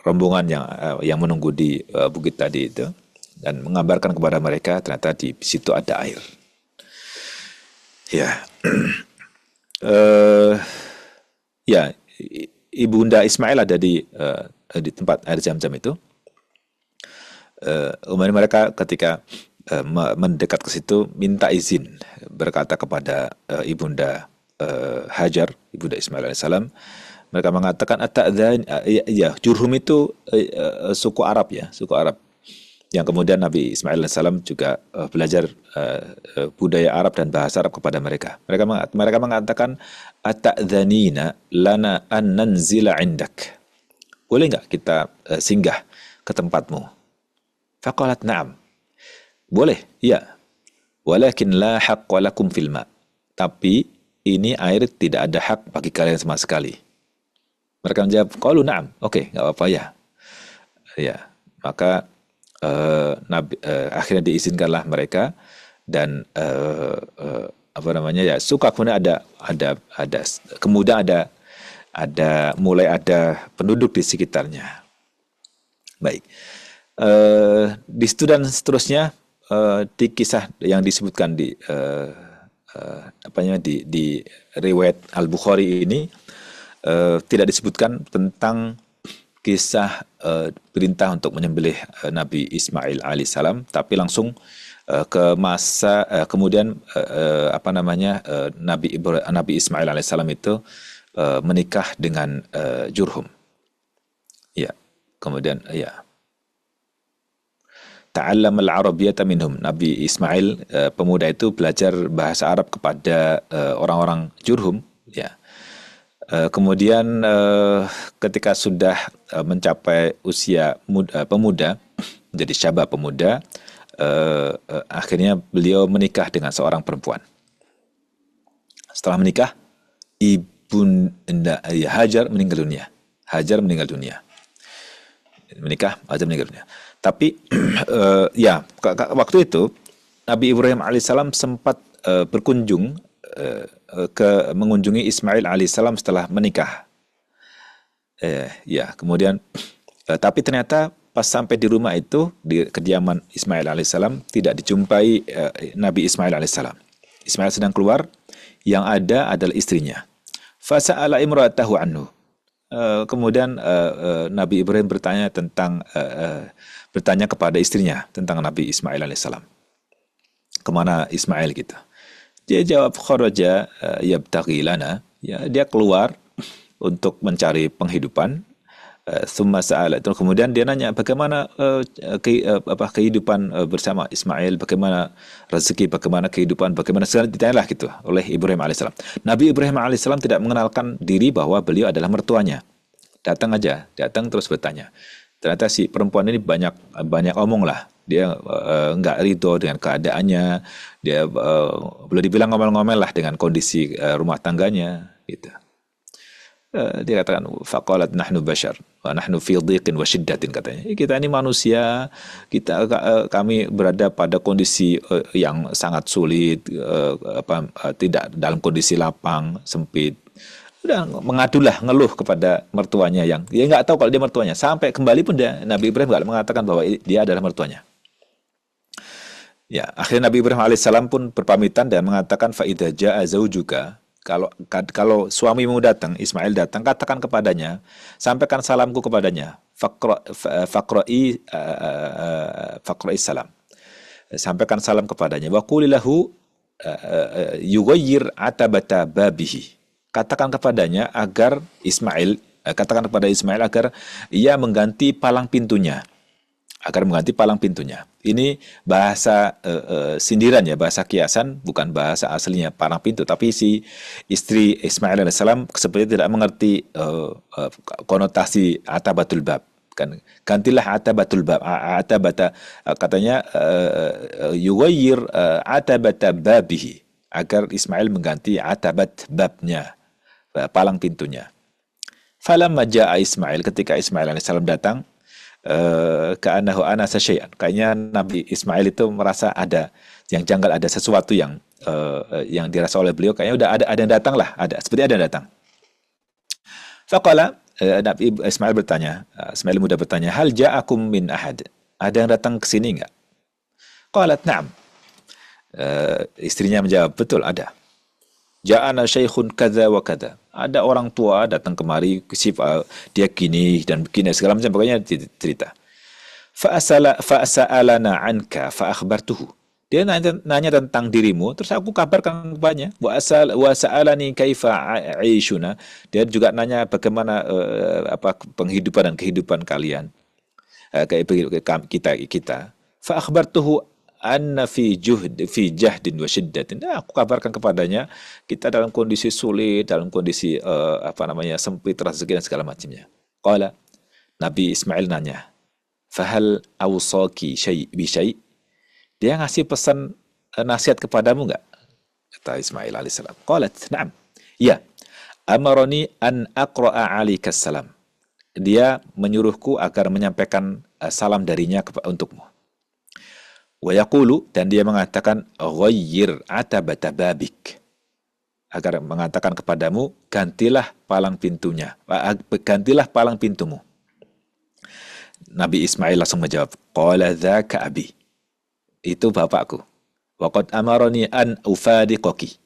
rombongan yang menunggu di bukit tadi itu dan mengabarkan kepada mereka ternyata di situ ada air. Ya, ya, ibunda Ismail ada di tempat air Zam-Zam itu. Mereka ketika mendekat ke situ minta izin, berkata kepada ibunda Hajar, ibunda Ismail alaihissalam. Mereka mengatakan Jurhum itu suku Arab ya, suku Arab. Yang kemudian Nabi Ismail alaihissalam juga belajar budaya Arab dan bahasa Arab kepada mereka. Mereka mengatakan ata'dhanina lana an nanzila indak. Boleh nggak kita singgah ke tempatmu? Faqalat na'am. Boleh, iya. Walakin la haqqa lakum fil ma. Tapi ini air tidak ada hak bagi kalian sama sekali. Mereka menjawab, qalu na'am. Oke, enggak apa-apa ya. Ya, maka akhirnya diizinkanlah mereka dan suka kemudian mulai ada penduduk di sekitarnya. Baik. Di situ dan seterusnya di kisah yang disebutkan di riwayat Al-Bukhari ini tidak disebutkan tentang kisah perintah untuk menyembelih Nabi Ismail alaihissalam, tapi langsung ke masa kemudian Nabi Ismail alaihissalam itu menikah dengan Jurhum. Ya, kemudian ya. Ta'allama al-arabiyyata minhum. Nabi Ismail pemuda itu belajar bahasa Arab kepada orang-orang Jurhum, ya. Kemudian ketika sudah mencapai usia pemuda, menjadi syabab pemuda, akhirnya beliau menikah dengan seorang perempuan. Setelah menikah, Hajar meninggal dunia. Hajar meninggal dunia. Menikah, Hajar meninggal dunia. Tapi ya waktu itu Nabi Ibrahim alaihissalam sempat berkunjung mengunjungi Ismail alaihissalam setelah menikah. Ya, kemudian tapi ternyata pas sampai di rumah itu, di kediaman Ismail alaihissalam, tidak dijumpai Nabi Ismail alaihissalam. Ismail sedang keluar, yang ada adalah istrinya. Fasa'ala imra'atahu anhu. Kemudian Nabi Ibrahim bertanya kepada istrinya tentang Nabi Ismail alaihissalam. Kemana Ismail gitu? Dia jawab, kharaja yabtaghi lana. Ya, dia keluar untuk mencari penghidupan. Thumma sa'ala. Kemudian dia nanya bagaimana kehidupan bersama Ismail, bagaimana rezeki, bagaimana kehidupan, bagaimana segala ditanyalah gitu oleh Ibrahim alaihissalam. Nabi Ibrahim alaihissalam tidak mengenalkan diri bahwa beliau adalah mertuanya. Datang terus bertanya. Ternyata si perempuan ini banyak omong lah. Dia nggak ridho dengan keadaannya. Dia boleh dibilang ngomel-ngomel lah dengan kondisi rumah tangganya gitu. Dia katakan faqalat nahnu bashar wa nahnu fi dhiqin wa shiddatin, katanya. Kita ini manusia, kami berada pada kondisi yang sangat sulit, tidak dalam kondisi lapang, sempit. Udah mengadulah, ngeluh kepada mertuanya yang dia nggak tahu kalau dia mertuanya. Sampai kembali pun Nabi Ibrahim nggak mengatakan bahwa dia adalah mertuanya. Ya, akhirnya Nabi Ibrahim alaihissalam pun berpamitan dan mengatakan fa idza jaa zaujuka, kalau suamimu datang, Ismail datang, katakan kepadanya, sampaikan salamku kepadanya. Faqra'i salam. Sampaikan salam kepadanya. Wa qulilahu yughayyir atabata babihi. Katakan kepadanya agar katakan kepada Ismail agar ia mengganti palang pintunya. Ini bahasa sindiran ya, bahasa kiasan, bukan bahasa aslinya palang pintu. Tapi si istri Ismail alaihissalam seperti tidak mengerti konotasi atabatul bab. Kan, gantilah atabatul bab. Katanya yughayyir atabata babihi, agar Ismail mengganti atabat babnya, palang pintunya. Falamma ja'a Ismail, ketika Ismail alaihissalam datang, ka'annahu anasa syai'an, kayaknya Nabi Ismail itu merasa ada yang janggal, ada sesuatu yang dirasa oleh beliau, kayaknya udah ada yang datang lah, seperti ada yang datang. Faqala, Nabi Ismail muda bertanya, hal ja'akum min ahad, ada yang datang ke sini enggak? Qalat na'am. Istrinya menjawab, betul ada. Ja'ana syaikhun kadza wa kadza. Ada orang tua datang kemari, dia gini dan begini segala macam, pokoknya cerita. Fa'asa'alana anka fa'akhbartuhu. Dia nanya tentang dirimu, terus aku kabarkan kepadanya. Wa sa'alani kaifa 'aishuna. Dia juga nanya bagaimana penghidupan dan kehidupan kalian. Kita. Fa'akhbartuhu anna fi jahdin wa shiddatin. Aku kabarkan kepadanya kita dalam kondisi sulit, dalam kondisi sempit rezeki dan segala macamnya. Qala, Nabi Ismail nanya, fahal awsaki bi syai'? Dia ngasih pesan nasihat kepadamu enggak? Kata Ismail alaihissalam. Qalat, na'am. Ya, amaroni an aqra'a 'alaika salam. Dia menyuruhku agar menyampaikan salam darinya untukmu. Wa yaqulu, dan dia mengatakan, ghayyir atabata babik, agar mengatakan kepadamu, gantilah palang pintunya, gantilah palang pintumu. Nabi Ismail langsung menjawab, qala dzaka abi, itu bapakku. Wa qad amarani an ufadiqaki,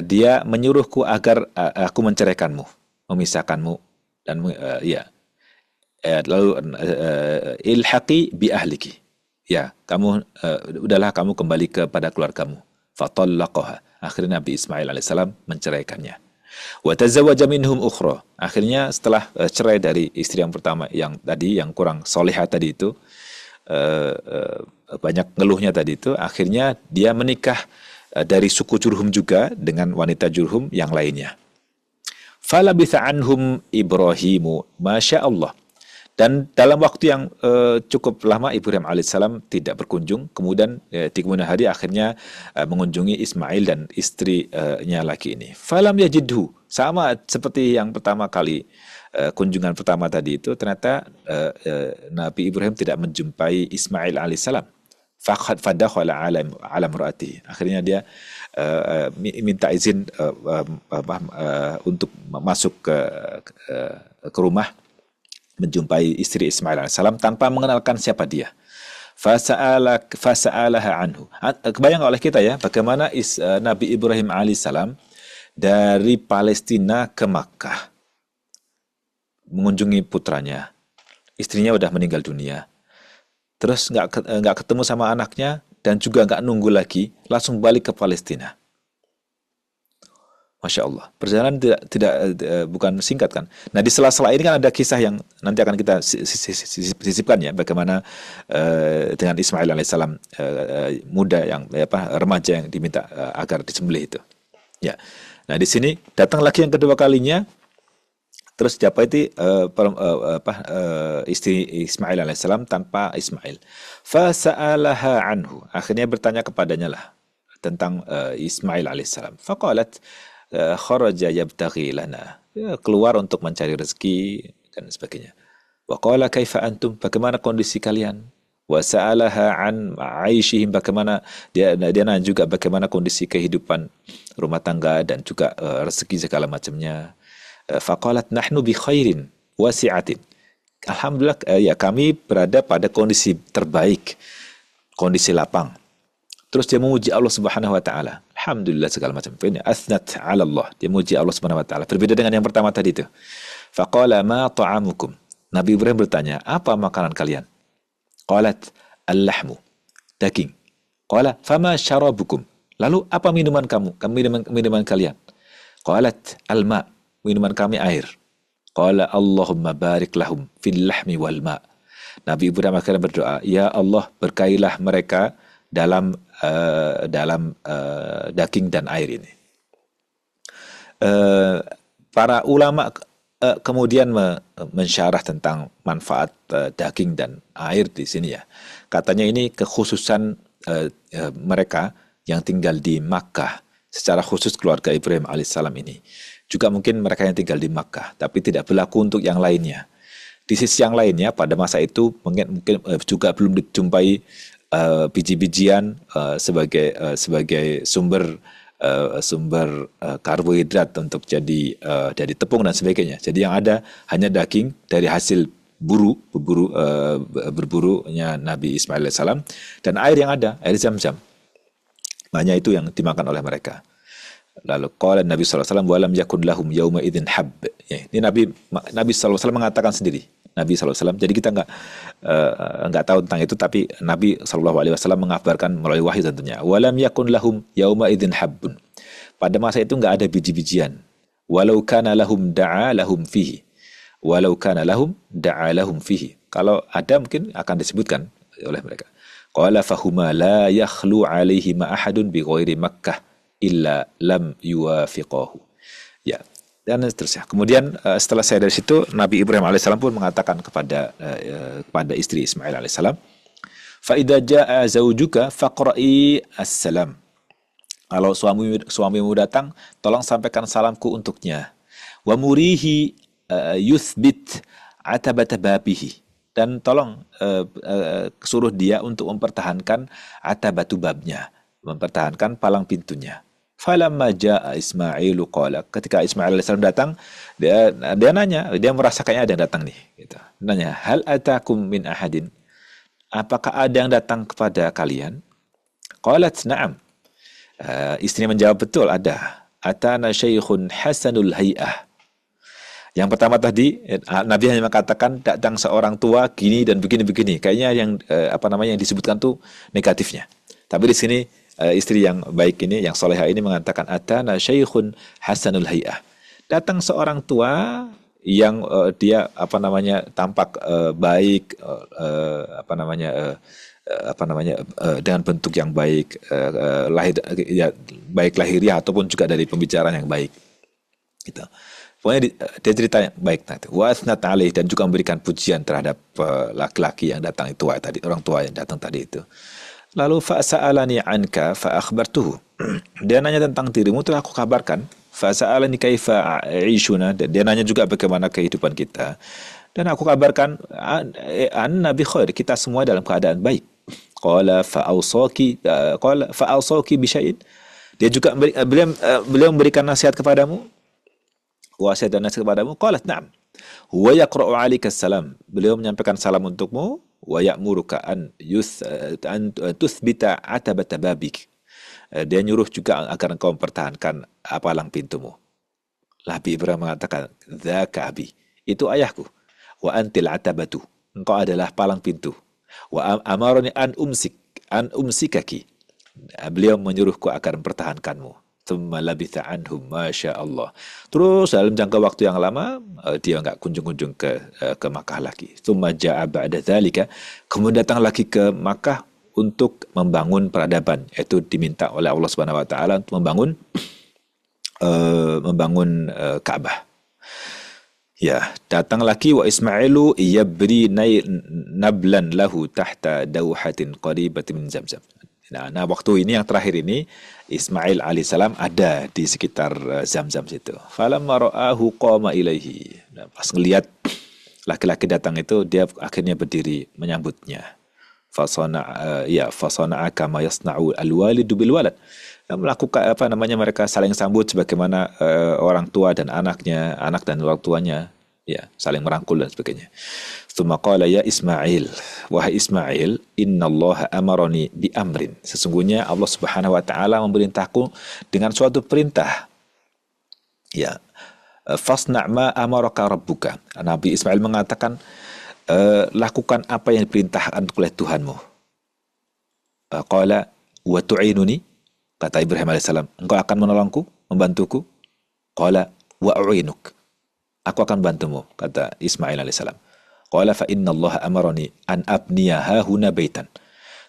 dia menyuruhku agar aku menceraikanmu, memisahkanmu, dan lalu ilhaqi bi ahliki. Ya, udahlah kamu kembali kepada keluargamu. Fatallaqaha. Akhirnya Nabi Ismail alaihissalam menceraikannya. Wa tazawwaja minhum ukhra. Akhirnya setelah cerai dari istri yang pertama yang kurang solehah tadi itu, banyak ngeluhnya tadi itu, akhirnya dia menikah dari suku Jurhum juga dengan wanita Jurhum yang lainnya. Falabitha anhum Ibrahimu masya Allah. Dan dalam waktu yang cukup lama Ibrahim alaihissalam tidak berkunjung. Kemudian di kemudian hari akhirnya mengunjungi Ismail dan istrinya lagi ini. Falam yajidhu, sama seperti yang pertama kali kunjungan pertama tadi itu, ternyata Nabi Ibrahim tidak menjumpai Ismail alaihissalam. Fadakhala ala murati. Akhirnya dia minta izin untuk masuk ke rumah menjumpai istri Ismail alaihissalam tanpa mengenalkan siapa dia. Fasa'alaha anhu. Kebayang oleh kita ya bagaimana Nabi Ibrahim alaihissalam dari Palestina ke Makkah mengunjungi putranya. Istrinya udah meninggal dunia. Terus nggak ketemu sama anaknya dan juga nggak nunggu lagi, langsung balik ke Palestina. Masya Allah, perjalanan tidak bukan singkat kan. Nah di sela-sela ini kan ada kisah yang nanti akan kita sisipkan ya, bagaimana dengan Ismail alaihissalam muda yang remaja yang diminta agar disembelih itu. Ya, nah di sini datang lagi yang kedua kalinya, terus dapati istri Ismail alaihissalam tanpa Ismail. Fasa'alaha anhu, akhirnya bertanya kepadanya lah tentang Ismail alaihissalam. Faqalat kharaja yabtaghi lana, keluar untuk mencari rezeki dan sebagainya. Wa qala kaifa antum, bagaimana kondisi kalian? Wa sa'alaha an aishihim, bagaimana dia nanya juga bagaimana kondisi kehidupan rumah tangga dan juga rezeki segala macamnya. Faqalat nahnu bi khairin wasi'atin. Alhamdulillah ya kami berada pada kondisi terbaik, kondisi lapang. Terus dia memuji Allah Subhanahu wa taala. Alhamdulillah segala macam. Ini asnat 'ala Allah. Dia memuji Allah Subhanahu wa taala. Berbeda dengan yang pertama tadi itu. Faqala ma ta'amukum. Nabi Ibrahim bertanya, "Apa makanan kalian?" Qalat al-lahmu. Daging. Qala fama syarabukum. Lalu apa minuman kamu? Minuman kalian? Qalat al-ma. Minuman kami air. Qala Allahumma barik lahum fil lahmi wal ma. Nabi Ibrahim akhirnya berdoa, "Ya Allah, berkailah mereka dalam daging dan air ini." Para ulama kemudian mensyarah tentang manfaat daging dan air di sini ya. Katanya ini kekhususan mereka yang tinggal di Makkah, secara khusus keluarga Ibrahim alaihissalam ini. Juga mungkin mereka yang tinggal di Makkah, tapi tidak berlaku untuk yang lainnya. Di sisi yang lainnya, pada masa itu mungkin juga belum dijumpai biji-bijian sebagai sumber karbohidrat untuk jadi tepung dan sebagainya. Jadi yang ada hanya daging dari hasil berburunya Nabi Ismail alaihissalam, dan air yang ada, air Zam-Zam. Hanya itu yang dimakan oleh mereka. Lalu qala Nabi sallallahu alaihi wasallam walam yakun lahum yauma idzin hab. Ya, ini Nabi sallallahu alaihi wasallam mengatakan sendiri. Nabi sallallahu alaihi wasallam. Jadi kita enggak tahu tentang itu, tapi Nabi sallallahu alaihi wasallam mengabarkan melalui wahyu tentunya. Walam yakun lahum yauma idzin habbun. Pada masa itu enggak ada biji-bijian. Walau kana lahum da'a lahum fihi. Walau kana lahum da'a lahum fihi. Kalau ada mungkin akan disebutkan oleh mereka. Qala fahuma la yakhlu alaihi ma ahadun bi ghairi Makkah illa lam yuwafiqahu. Ya, dan seterusnya. Kemudian setelah saya dari situ, Nabi Ibrahim alaihissalam pun mengatakan kepada istri Ismail alaihissalam, fa idza jaa zaujuka faqra'i assalam. Kalau suamimu datang, tolong sampaikan salamku untuknya. Wa murihi yuthbit atabata babihi. Dan tolong suruh dia untuk mempertahankan atabatu babnya, mempertahankan palang pintunya. Falamma jaa Ismailu qala, ketika Ismail alaihissalam datang, dia nanya, dia merasa kayaknya ada yang datang nih gitu. Nanya, hal atakum min ahadin, apakah ada yang datang kepada kalian? Qalat na'am. Istrinya menjawab, betul ada. Atana syaikhun hasanul hay'ah. Yang pertama tadi Nabi hanya mengatakan datang seorang tua gini dan begini-begini. Kayaknya yang yang disebutkan tuh negatifnya. Tapi di sini istri yang baik ini, yang soleha ini mengatakan atana syaikhun hasanul hay'ah. Datang seorang tua yang dia tampak baik, dengan bentuk yang baik, baik lahiriah ataupun juga dari pembicaraan yang baik. Gitu. Pokoknya dia cerita baik nanti. Wa athnat alaih, dan juga memberikan pujian terhadap laki-laki yang datang itu tadi, orang tua yang datang tadi itu. Lalu fa'sa'alani anka fa'akhbartuhu. Dia nanya tentang dirimu, terus aku kabarkan. Fa'sa'alani kaifa aishuna, dan dia nanya juga bagaimana kehidupan kita. Dan aku kabarkan anna bi khair, kita semua dalam keadaan baik. Qala fa'awsaki bi syai'in. Dia juga beliau memberikan nasihat kepadamu, wasiat dan nasihat kepadamu. Qalat na'am. Wa yaqra'u 'alaika salam. Beliau menyampaikan salam untukmu. Wa ya'muruka an tuthbita 'atabata babik. Dia nyuruh juga agar engkau mempertahankan palang pintumu. Nabi Ibrahim mengatakan, dzaka abi, itu ayahku. Wa antil 'atabatu, engkau adalah palang pintu. Wa amarani an umsikaki. Beliau menyuruhku agar mempertahankanmu. Thumma labitha anhum, masya Allah. Terus dalam jangka waktu yang lama dia nggak kunjung-kunjung ke Makkah lagi. Thumma ja'a ba'da dzalika, kemudian datang lagi ke Makkah untuk membangun peradaban, yaitu diminta oleh Allah Subhanahu wa taala untuk membangun Ka'bah. Ya, datang lagi wa Ismailu yabri nablan lahu tahta dawhatin qaribatin min Zamzam. Nah, waktu ini yang terakhir ini Ismail alaihissalam ada di sekitar Zamzam situ. Falamma ra'ahu qama ilaihi. Nah, pas ngelihat laki-laki datang itu, dia akhirnya berdiri menyambutnya. Fasana'a kama yasna'u alwalidu bil walad. Melakukan mereka saling sambut sebagaimana orang tua dan anaknya, anak dan orang tuanya, ya, saling merangkul dan sebagainya. Tsumma qala ya Ismail, wahai Ismail, innallaha amarani bi amrin. Sesungguhnya Allah Subhanahu wa taala memerintahku dengan suatu perintah. Ya. Fasna' ma amaraka rabbuka. Nabi Ismail mengatakan, lakukan apa yang diperintahkan oleh Tuhanmu. Qala wa tu'inuni, kata Ibrahim alaihissalam, engkau akan menolongku, membantuku. Qala wa u'inuk, aku akan bantumu, kata Ismail alaihissalam. Qala fa inna Allah amarani an abniya hahuna baitan.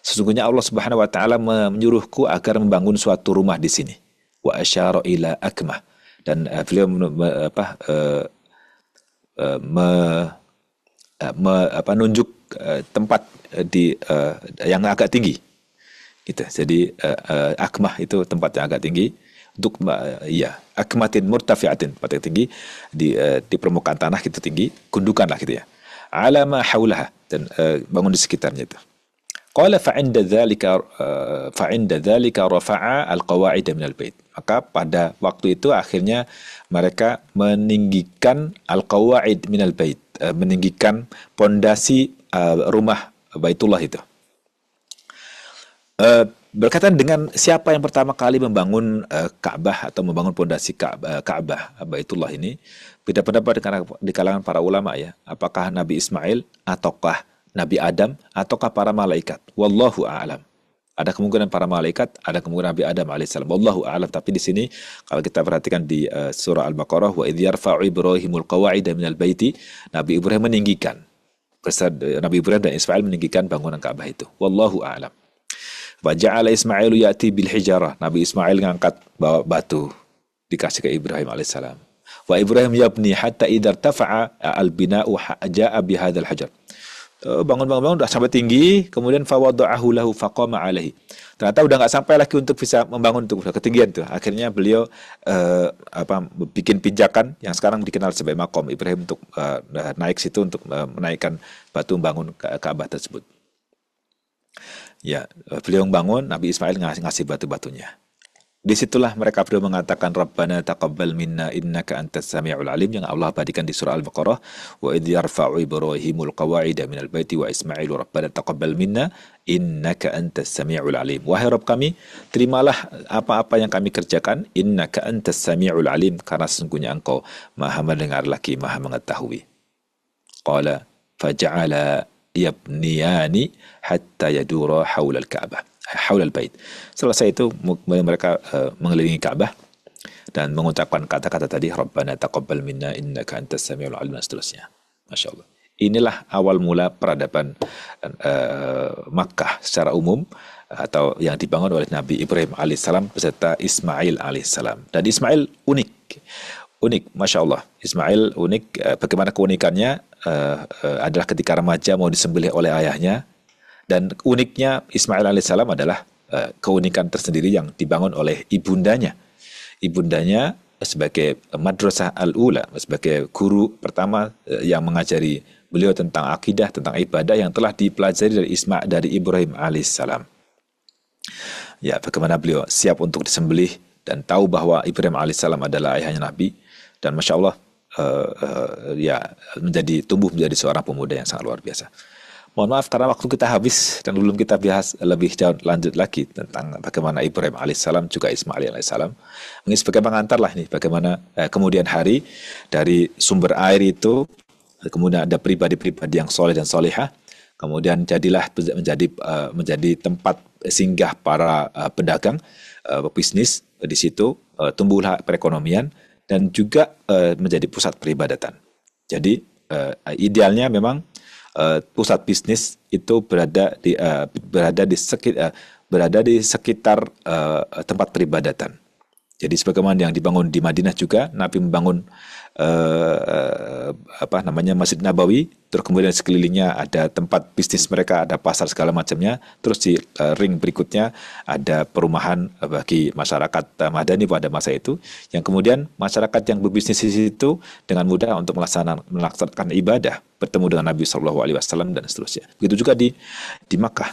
Sesungguhnya Allah Subhanahu wa taala menyuruhku agar membangun suatu rumah di sini. Wa asyara ila akmah, dan beliau menunjuk tempat di yang agak tinggi. Gitu. Jadi akmah itu tempat yang agak tinggi untuk akmatin murtafiatin, tempat yang tinggi di permukaan tanah gitu tinggi, gundukan lah gitu ya. Ala ma haulaha, dan bangun di sekitarnya itu. Qala fa'inda dzalika rafa'a al-qawa'id min al-bait. Maka pada waktu itu akhirnya mereka meninggikan al-qawa'id min al-bait, meninggikan pondasi rumah Baitullah itu. Berkaitan dengan siapa yang pertama kali membangun Ka'bah atau membangun pondasi Ka'bah Baitullah ini, beda pendapat di kalangan para ulama ya. Apakah Nabi Ismail ataukah Nabi Adam ataukah para malaikat? Wallahu a'lam. Ada kemungkinan para malaikat, ada kemungkinan Nabi Adam alaihissalam. Wallahu a'lam. Tapi di sini kalau kita perhatikan di surah Al-Baqarah, wa idh yarfa'u Ibrahimul qawa'ida minal baiti, Nabi Ibrahim meninggikan. Nabi Ibrahim dan Ismail meninggikan bangunan Ka'bah itu. Wallahu a'lam. Wa ja'ala Ismailu ya'ti bil hijarah. Nabi Ismail ngangkat bawa batu, dikasih ke Ibrahim alaihissalam. Wa Ibrahim yabni hatta idza irtafa'a al-bina'u ja'a bi hadzal hajar. Bangun udah sampai tinggi, kemudian fawada'ahu lahu faqama alaihi. Ternyata udah nggak sampai lagi untuk bisa membangun, untuk ketinggian tuh. Akhirnya beliau bikin pijakan yang sekarang dikenal sebagai makom Ibrahim untuk naik situ untuk menaikkan batu membangun Ka'bah tersebut. Ya, beliau bangun, Nabi Ismail ngasih batu-batunya. Disitulah mereka beliau mengatakan Rabbana taqabbal minna innaka antas sami'ul alim, yang Allah abadikan di surah Al-Baqarah, wa idh yarfa'u Ibrahimul qawa'ida minal baiti wa Ismailu Rabbana taqabbal minna innaka antas sami'ul alim. Wahai Rabb kami, terimalah apa-apa yang kami kerjakan, innaka antas sami'ul alim, karena sesungguhnya engkau maha mendengar lagi maha mengetahui. Qala faja'ala yabniyani hatta yadura haulal Ka'bah, haulal bait. Selesai itu mereka mengelilingi Ka'bah dan mengucapkan kata-kata tadi, Rabbana taqabbal minna innaka antas samiul alim, dan seterusnya. Masya Allah. Inilah awal mula peradaban Makkah secara umum, atau yang dibangun oleh Nabi Ibrahim alaihissalam beserta Ismail alaihissalam. Dan Ismail unik. Unik, masya Allah. Ismail unik. Bagaimana keunikannya adalah ketika remaja mau disembelih oleh ayahnya, dan uniknya Ismail alaihissalam adalah keunikan tersendiri yang dibangun oleh ibundanya. Ibundanya sebagai madrasah al-ula, sebagai guru pertama yang mengajari beliau tentang akidah, tentang ibadah yang telah dipelajari dari Ibrahim alaihissalam. Ya, bagaimana beliau siap untuk disembelih dan tahu bahwa Ibrahim alaihissalam adalah ayahnya Nabi, dan masya Allah ya tumbuh menjadi seorang pemuda yang sangat luar biasa. Mohon maaf karena waktu kita habis dan belum kita bahas lebih jauh lanjut lagi tentang bagaimana Ibrahim alaihissalam juga Ismail alaihissalam. Ini sebagai pengantar lah nih bagaimana kemudian hari dari sumber air itu kemudian ada pribadi-pribadi yang soleh dan solehah, kemudian jadilah menjadi tempat singgah para pedagang, bisnis di situ, tumbuhlah perekonomian dan juga menjadi pusat peribadatan. Jadi idealnya memang pusat bisnis itu berada di sekitar tempat peribadatan. Jadi sebagaimana yang dibangun di Madinah juga, Nabi membangun Masjid Nabawi, terus kemudian sekelilingnya ada tempat bisnis mereka, ada pasar segala macamnya, terus di ring berikutnya ada perumahan bagi masyarakat Madani pada masa itu, yang kemudian masyarakat yang berbisnis di situ dengan mudah untuk melaksanakan ibadah, bertemu dengan Nabi SAW dan seterusnya. Begitu juga di Makkah.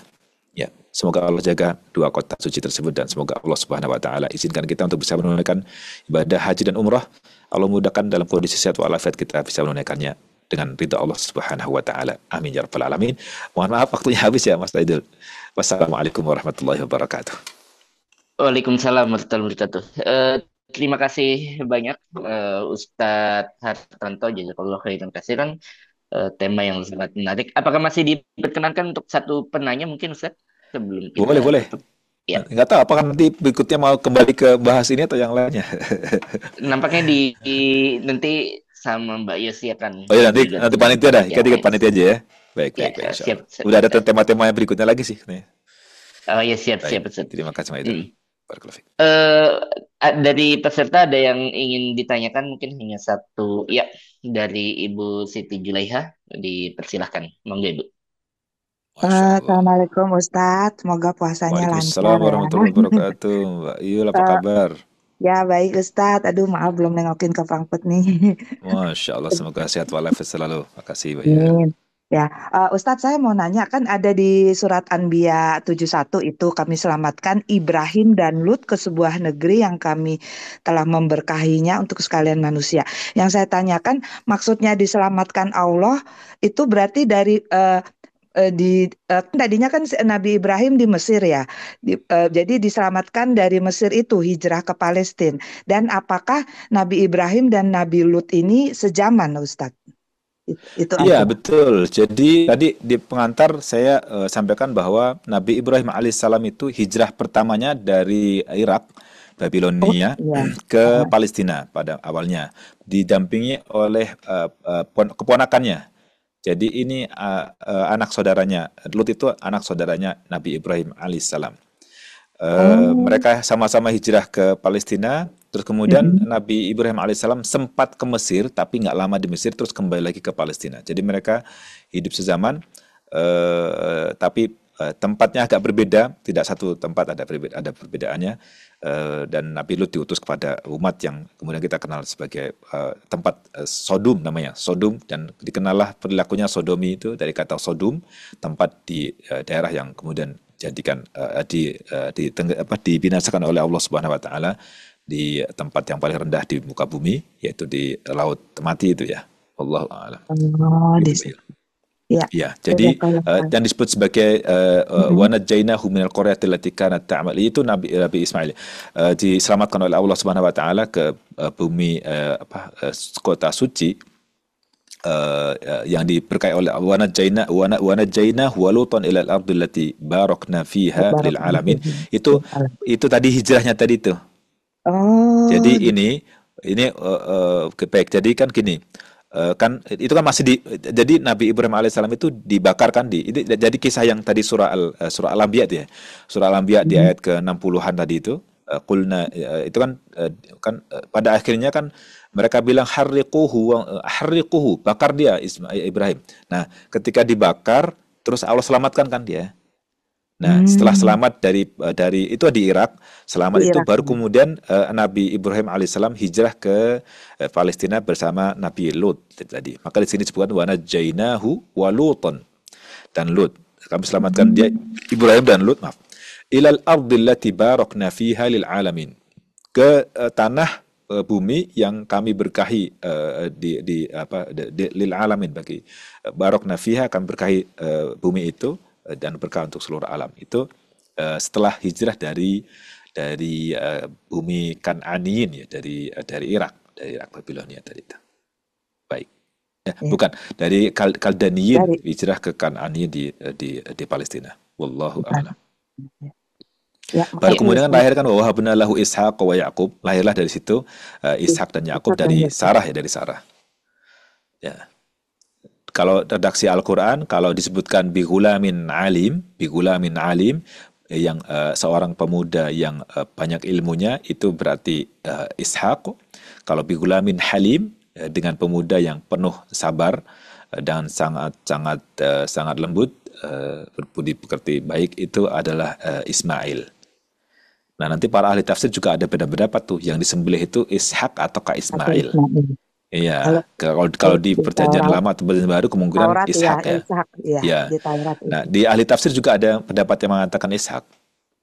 Ya, semoga Allah jaga dua kota suci tersebut dan semoga Allah Subhanahu wa taala izinkan kita untuk bisa menunaikan ibadah haji dan umrah. Allah mudahkan dalam kondisi sehat walafiat kita bisa menunaikannya dengan ridha Allah Subhanahu wa taala. Amin ya rabbal alamin. Mohon maaf waktunya habis ya Mas Aidil. Wassalamualaikum warahmatullahi wabarakatuh. Waalaikumsalam warahmatullahi wabarakatuh. Terima kasih banyak Ustadz Hartanto, jazakallahu khairan katsiran. Tema yang sangat menarik. Apakah masih diperkenankan untuk satu penanya mungkin Ustadz sebelum kita Boleh. tutup? Ya, Nggak tahu apakah nanti berikutnya mau kembali ke bahas ini atau yang lainnya. nampaknya nanti sama Mbak Yosi akan Oh ya nanti diganti panitia dah, yang kita ikut lain. panitia aja ya. Baik, Ya, insya siap. Allah. Udah ada tema-tema yang berikutnya lagi sih. Nih. Oh ya, siap Baik, Ustadz. terima kasih Mas Aidil. Hmm. Barakallahu fiik. Dari peserta ada yang ingin ditanyakan mungkin hanya satu. Ya, dari Ibu Siti Julaiha dipersilahkan. Monggo Ibu. Masya Allah. Assalamualaikum Ustadz, semoga puasanya lancar Waalaikumsalam ya. warahmatullahi wabarakatuh. Mbak Yul, apa Eh, kabar? ya baik Ustadz, aduh maaf belum nengokin ke Frankfurt nih. Masya Allah, semoga sehat walafiat selalu. Makasih, Mbak Yul. Amin. Ya, Ustadz saya mau nanya kan ada di surat Anbiya 71 itu kami selamatkan Ibrahim dan Lut ke sebuah negeri yang kami telah memberkahinya untuk sekalian manusia. Yang saya tanyakan maksudnya diselamatkan Allah itu berarti dari tadinya kan Nabi Ibrahim di Mesir ya, jadi diselamatkan dari Mesir itu hijrah ke Palestina. Dan apakah Nabi Ibrahim dan Nabi Lut ini sezaman, Ustadz? Itu Iya, aja. betul. Jadi tadi di pengantar saya sampaikan bahwa Nabi Ibrahim alaihissalam itu hijrah pertamanya dari Irak, Oh Babilonia, iya. ke Palestina pada awalnya, didampingi oleh keponakannya. Jadi ini anak saudaranya, Lut itu anak saudaranya Nabi Ibrahim alaihissalam. Oh. Mereka sama-sama hijrah ke Palestina, terus kemudian Mm-mm. Nabi Ibrahim alaihissalam sempat ke Mesir, tapi nggak lama di Mesir, terus kembali lagi ke Palestina. Jadi mereka hidup sezaman, tapi tempatnya agak berbeda, tidak satu tempat ada perbedaannya. Dan Nabi Lut diutus kepada umat yang kemudian kita kenal sebagai tempat Sodom namanya, Sodom, dan dikenallah perilakunya Sodomi itu dari kata Sodom, tempat di daerah yang kemudian jadikan dibinasakan oleh Allah Subhanahu wa taala di tempat yang paling rendah di muka bumi, yaitu di laut mati itu ya. Wallahu a'lam. Oh, Begitu, Mbak. ya. Ya, jadi yang disebut sebagai wa najjaynahu minal qaryati allati kanat ta'mal, itu Nabi Ismail diselamatkan oleh Allah Subhanahu wa taala ke bumi kota suci yang diberkahi oleh wa najjaynahu wa lutan ilal ardi allati barakna fiha lil alamin. Itu tadi hijrahnya tadi itu. Oh, Jadi ini baik. Jadi kan gini, kan itu kan jadi Nabi Ibrahim alaihissalam itu dibakarkan jadi kisah yang tadi surah Al-Anbiya itu ya. Surah Al-Anbiya di ayat ke-60-an tadi itu. qulna itu kan pada akhirnya kan mereka bilang harriquhu, bakar dia Ibrahim. Nah, ketika dibakar terus Allah selamatkan kan dia. Nah, setelah Hmm, selamat dari itu di Irak, di selamat itu Irak baru ya. kemudian Nabi Ibrahim alaihissalam hijrah ke Palestina bersama Nabi Lut tadi. Maka di sini disebutkan wa najjainahu wa Luton, dan Lut. Kami selamatkan dia Hmm, Ibrahim dan Lut, maaf. Ilal ardil lati barakna fiha lil alamin. Ke tanah bumi yang kami berkahi lil alamin, bagi barokna fiha, kami berkahi bumi itu dan berkah untuk seluruh alam. Itu setelah hijrah dari bumi Kan'aniyin ya, dari Irak Babilonia tadi itu. Baik. ya. Bukan dari Kaldaniyin Dari hijrah ke Kan'aniyin di Palestina. Wallahu a'lam. ya, Baru Ya, makasih kemudian kan Ustaz. lahir kan wa wahabna lahu Ishaq wa Yaqub. Lahirlah dari situ Ishak dan Yakub Ustaz dan dari Yakub. Sarah ya, dari Sarah. Ya. Kalau redaksi Al-Quran, kalau disebutkan bigulamin alim, yang seorang pemuda yang banyak ilmunya, itu berarti Ishaq. Kalau bigulamin halim, dengan pemuda yang penuh sabar dan sangat lembut, berbudi pekerti baik, itu adalah Ismail. Nah, nanti para ahli tafsir juga ada beda-beda tuh, yang disembelih itu Ishak ataukah Atau Ismail. Ismail. Iya, Kalau kalau di di perjanjian Taurat, lama atau perjanjian baru kemungkinan Taurat ya Ishak ya. Ishak ya, Ya. di Taurat Nah, Ishak. di ahli tafsir juga ada pendapat yang mengatakan Ishak.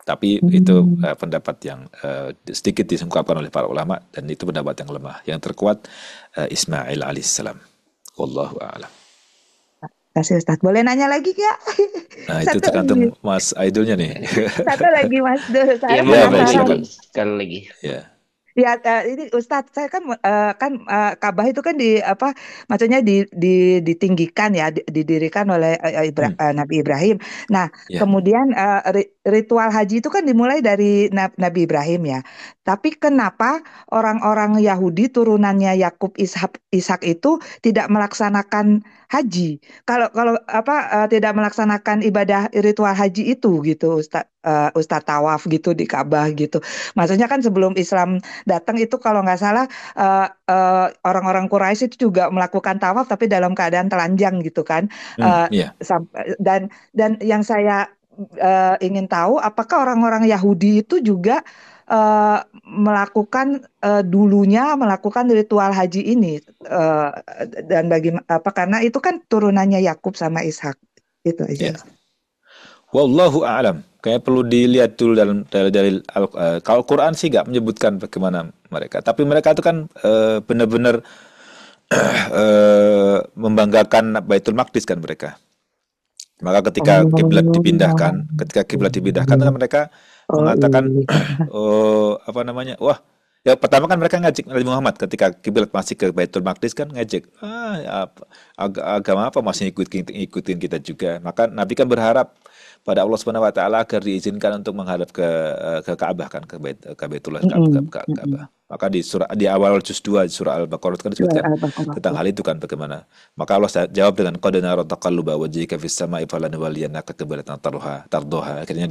Tapi itu Hmm. pendapat yang sedikit disungkapkan oleh para ulama, dan itu pendapat yang lemah. Yang terkuat Ismail alaihissalam. Wallahu a'lam. Kasih Ustaz. Boleh nanya lagi Kak? Nah, itu Satu tergantung lagi. Mas Aidulnya nih. Satu lagi Mas Dul. ya Saya Ya, monggo baik, penasaran. dilanjutkan silakan. sekali lagi. Ya. Ya, ini Ustadz, saya Ka'bah itu kan maksudnya ditinggikan ya, didirikan oleh Hmm, Nabi Ibrahim. Nah, ya. kemudian ritual haji itu kan dimulai dari Nabi Ibrahim ya. Tapi kenapa orang-orang Yahudi turunannya Yakub Ishak itu tidak melaksanakan haji? Kalau kalau tidak melaksanakan ibadah ritual haji itu gitu, Ustadz tawaf gitu di Ka'bah gitu. Maksudnya kan sebelum Islam datang itu kalau nggak salah orang-orang Quraisy itu juga melakukan tawaf tapi dalam keadaan telanjang gitu kan. Eh, Iya. dan yang saya ingin tahu apakah orang-orang Yahudi itu juga dulunya melakukan ritual haji ini eh, dan karena itu kan turunannya Yakub sama Ishak itu aja. Ya. Wallahu a'lam. Kayak perlu dilihat dulu dalam kalau Quran sih nggak menyebutkan bagaimana mereka. Tapi mereka itu kan benar-benar membanggakan Baitul Maqdis kan mereka. Maka ketika kiblat dipindahkan kan mereka Oh mengatakan iya. oh, apa namanya? Wah, ya pertama kan mereka ngajak Nabi Muhammad ketika kiblat masih ke Baitul Maqdis kan ngajak, agama apa masih ikutin kita juga. Maka Nabi kan berharap pada Allah Subhanahu wa taala agar diizinkan untuk menghadap ke Ka'bah kan, ke Baitullah, Mm-mm, Ka'bah. mm-mm. Maka di awal juz 2 surah Al-Baqarah itu kan Jual disebutkan Al-Baqarah tentang ya. hal itu kan bagaimana. Maka Allah jawab dengan qad nara taqalluba wajhika fis sama'i falanuwalliyannaka qiblatan tardoha. Akhirnya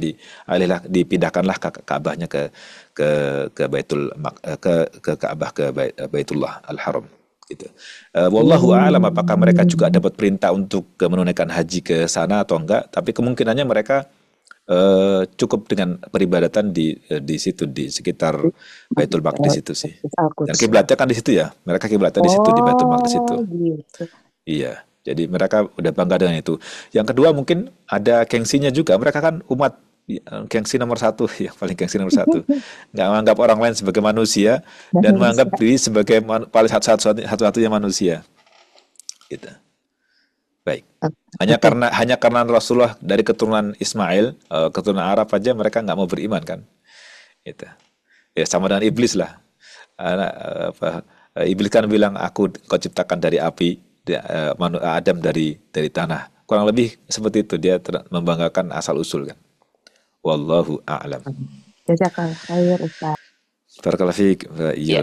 dipindahkanlah Ka'bahnya ke ke Ka'bah, Baitullah Al-Haram gitu. Wallahu a'lam apakah mereka juga Hmm. dapat perintah untuk menunaikan haji ke sana atau enggak, tapi kemungkinannya mereka cukup dengan peribadatan di situ, di sekitar Baitul Maqdis itu sih. Dan Al-Quds ya. kiblatnya kan di situ ya. Mereka kiblatnya di situ, di Baitul Maqdis itu. Oh gitu. Iya. Jadi mereka udah bangga dengan itu. Yang kedua mungkin ada gengsinya juga. Mereka kan umat gengsi nomor satu, yang paling gengsi nomor satu. Nggak menganggap orang lain sebagai manusia dan menganggap Manusia. diri sebagai paling satu-satunya manusia. Gitu. Baik. Oke. Hanya karena Rasulullah dari keturunan Ismail, keturunan Arab aja mereka nggak mau beriman kan. Gitu. Ya sama dengan iblis lah. Iblis kan bilang aku kau ciptakan dari api, Adam dari tanah. Kurang lebih seperti itu, dia membanggakan asal usul kan. Wallahu a'lam. Jazakallah khair Ustaz. Barakallahu fiik. Ya, Iya.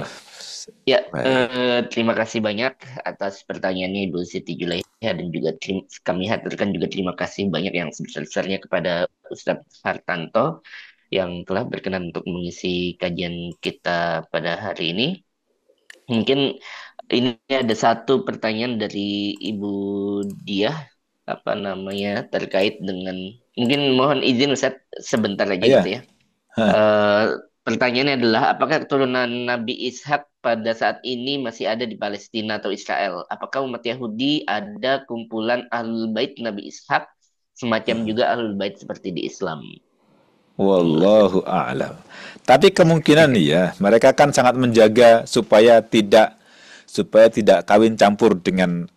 ya, Baik. terima kasih banyak atas pertanyaannya Ibu Siti Julaiha, dan juga kami haturkan juga terima kasih banyak yang sebesar-besarnya kepada Ustadz Hartanto. yang telah berkenan untuk mengisi kajian kita pada hari ini. Mungkin ini ada satu pertanyaan dari Ibu Diah, apa namanya, terkait dengan, mungkin mohon izin Ustaz sebentar aja Ya, gitu ya. Eh, Pertanyaannya adalah, apakah keturunan Nabi Ishak pada saat ini masih ada di Palestina atau Israel? Apakah umat Yahudi ada kumpulan Ahlul Bait Nabi Ishak, semacam juga Ahlul Bait seperti di Islam? Monggo, Ustaz. wallahu a'lam. Tapi kemungkinan nih ya, mereka kan sangat menjaga supaya tidak kawin campur dengan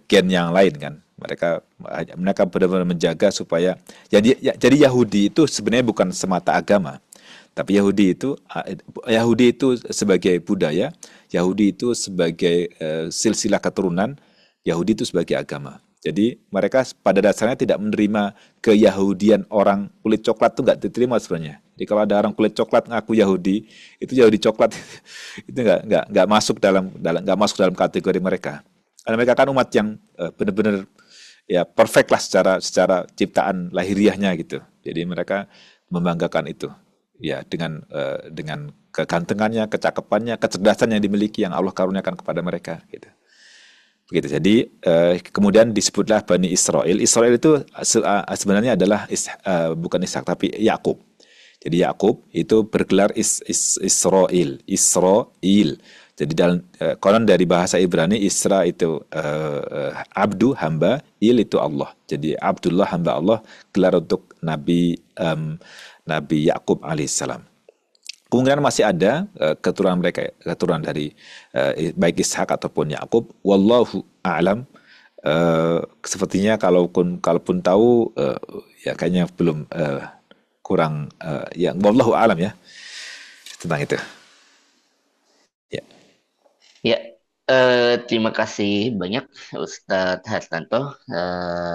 gen yang lain kan. Mereka benar-benar menjaga supaya jadi Yahudi itu sebenarnya bukan semata agama, tapi Yahudi itu sebagai budaya, Yahudi itu sebagai silsilah keturunan, Yahudi itu sebagai agama. Jadi mereka pada dasarnya tidak menerima keyahudian orang kulit coklat itu nggak diterima sebenarnya. Jadi kalau ada orang kulit coklat ngaku Yahudi, itu Yahudi coklat itu nggak masuk nggak masuk dalam kategori mereka. Karena mereka kan umat yang benar-benar ya perfect lah secara ciptaan lahiriahnya gitu. Jadi mereka membanggakan itu ya dengan kegantengannya, kecakapannya, kecerdasan yang dimiliki yang Allah karuniakan kepada mereka gitu. Begitu. Jadi kemudian disebutlah Bani Israel. Israel itu sebenarnya adalah bukan Ishak tapi Yakub. Jadi Yakub itu bergelar Israel, Israel. Jadi dalam konon dari bahasa Ibrani Isra itu abdu hamba, il itu Allah. Jadi Abdullah hamba Allah, gelar untuk Nabi Yakub alaihissalam. Kemungkinan masih ada keturunan dari baik Ishak ataupun Yakub. Wallahu a'lam. Sepertinya kalaupun tahu ya kayaknya belum kurang ya wallahu a'lam ya tentang itu. Ya. Ya, terima kasih banyak Ustadz Hartanto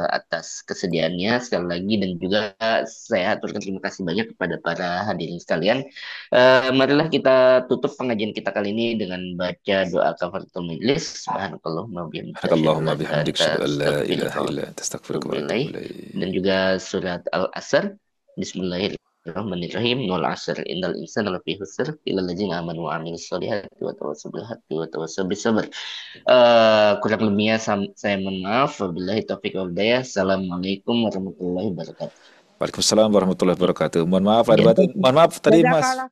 atas kesediaannya sekali lagi, dan juga saya aturkan terima kasih banyak kepada para hadirin sekalian. Marilah kita tutup pengajian kita kali ini dengan baca doa kafaratul majelis. Subhanakallahumma wa bihamdika asyhadu an Subhanakallahumma la ilaha illa bihamdik anta asyhadu an la astaghfiruka ilaha wa illa anta astaghfiruka atubu wa atubu ilaik. ilaik. Dan juga surat Al-Asr. Bismillahirrahmanirrahim. Wal 'asr innal insana lafi khusr illa allazina amanu wa 'amilus solihati wa tawassaw bil haqqi wa tawassaw bis sabr. Kurang lebihnya saya mohon maaf. Wabillahi taufiq wal hidayah. Assalamualaikum warahmatullahi wabarakatuh. Waalaikumsalam warahmatullahi wabarakatuh. Mohon maaf lahir Ya. batin. Mohon maaf tadi Mas Jazakallah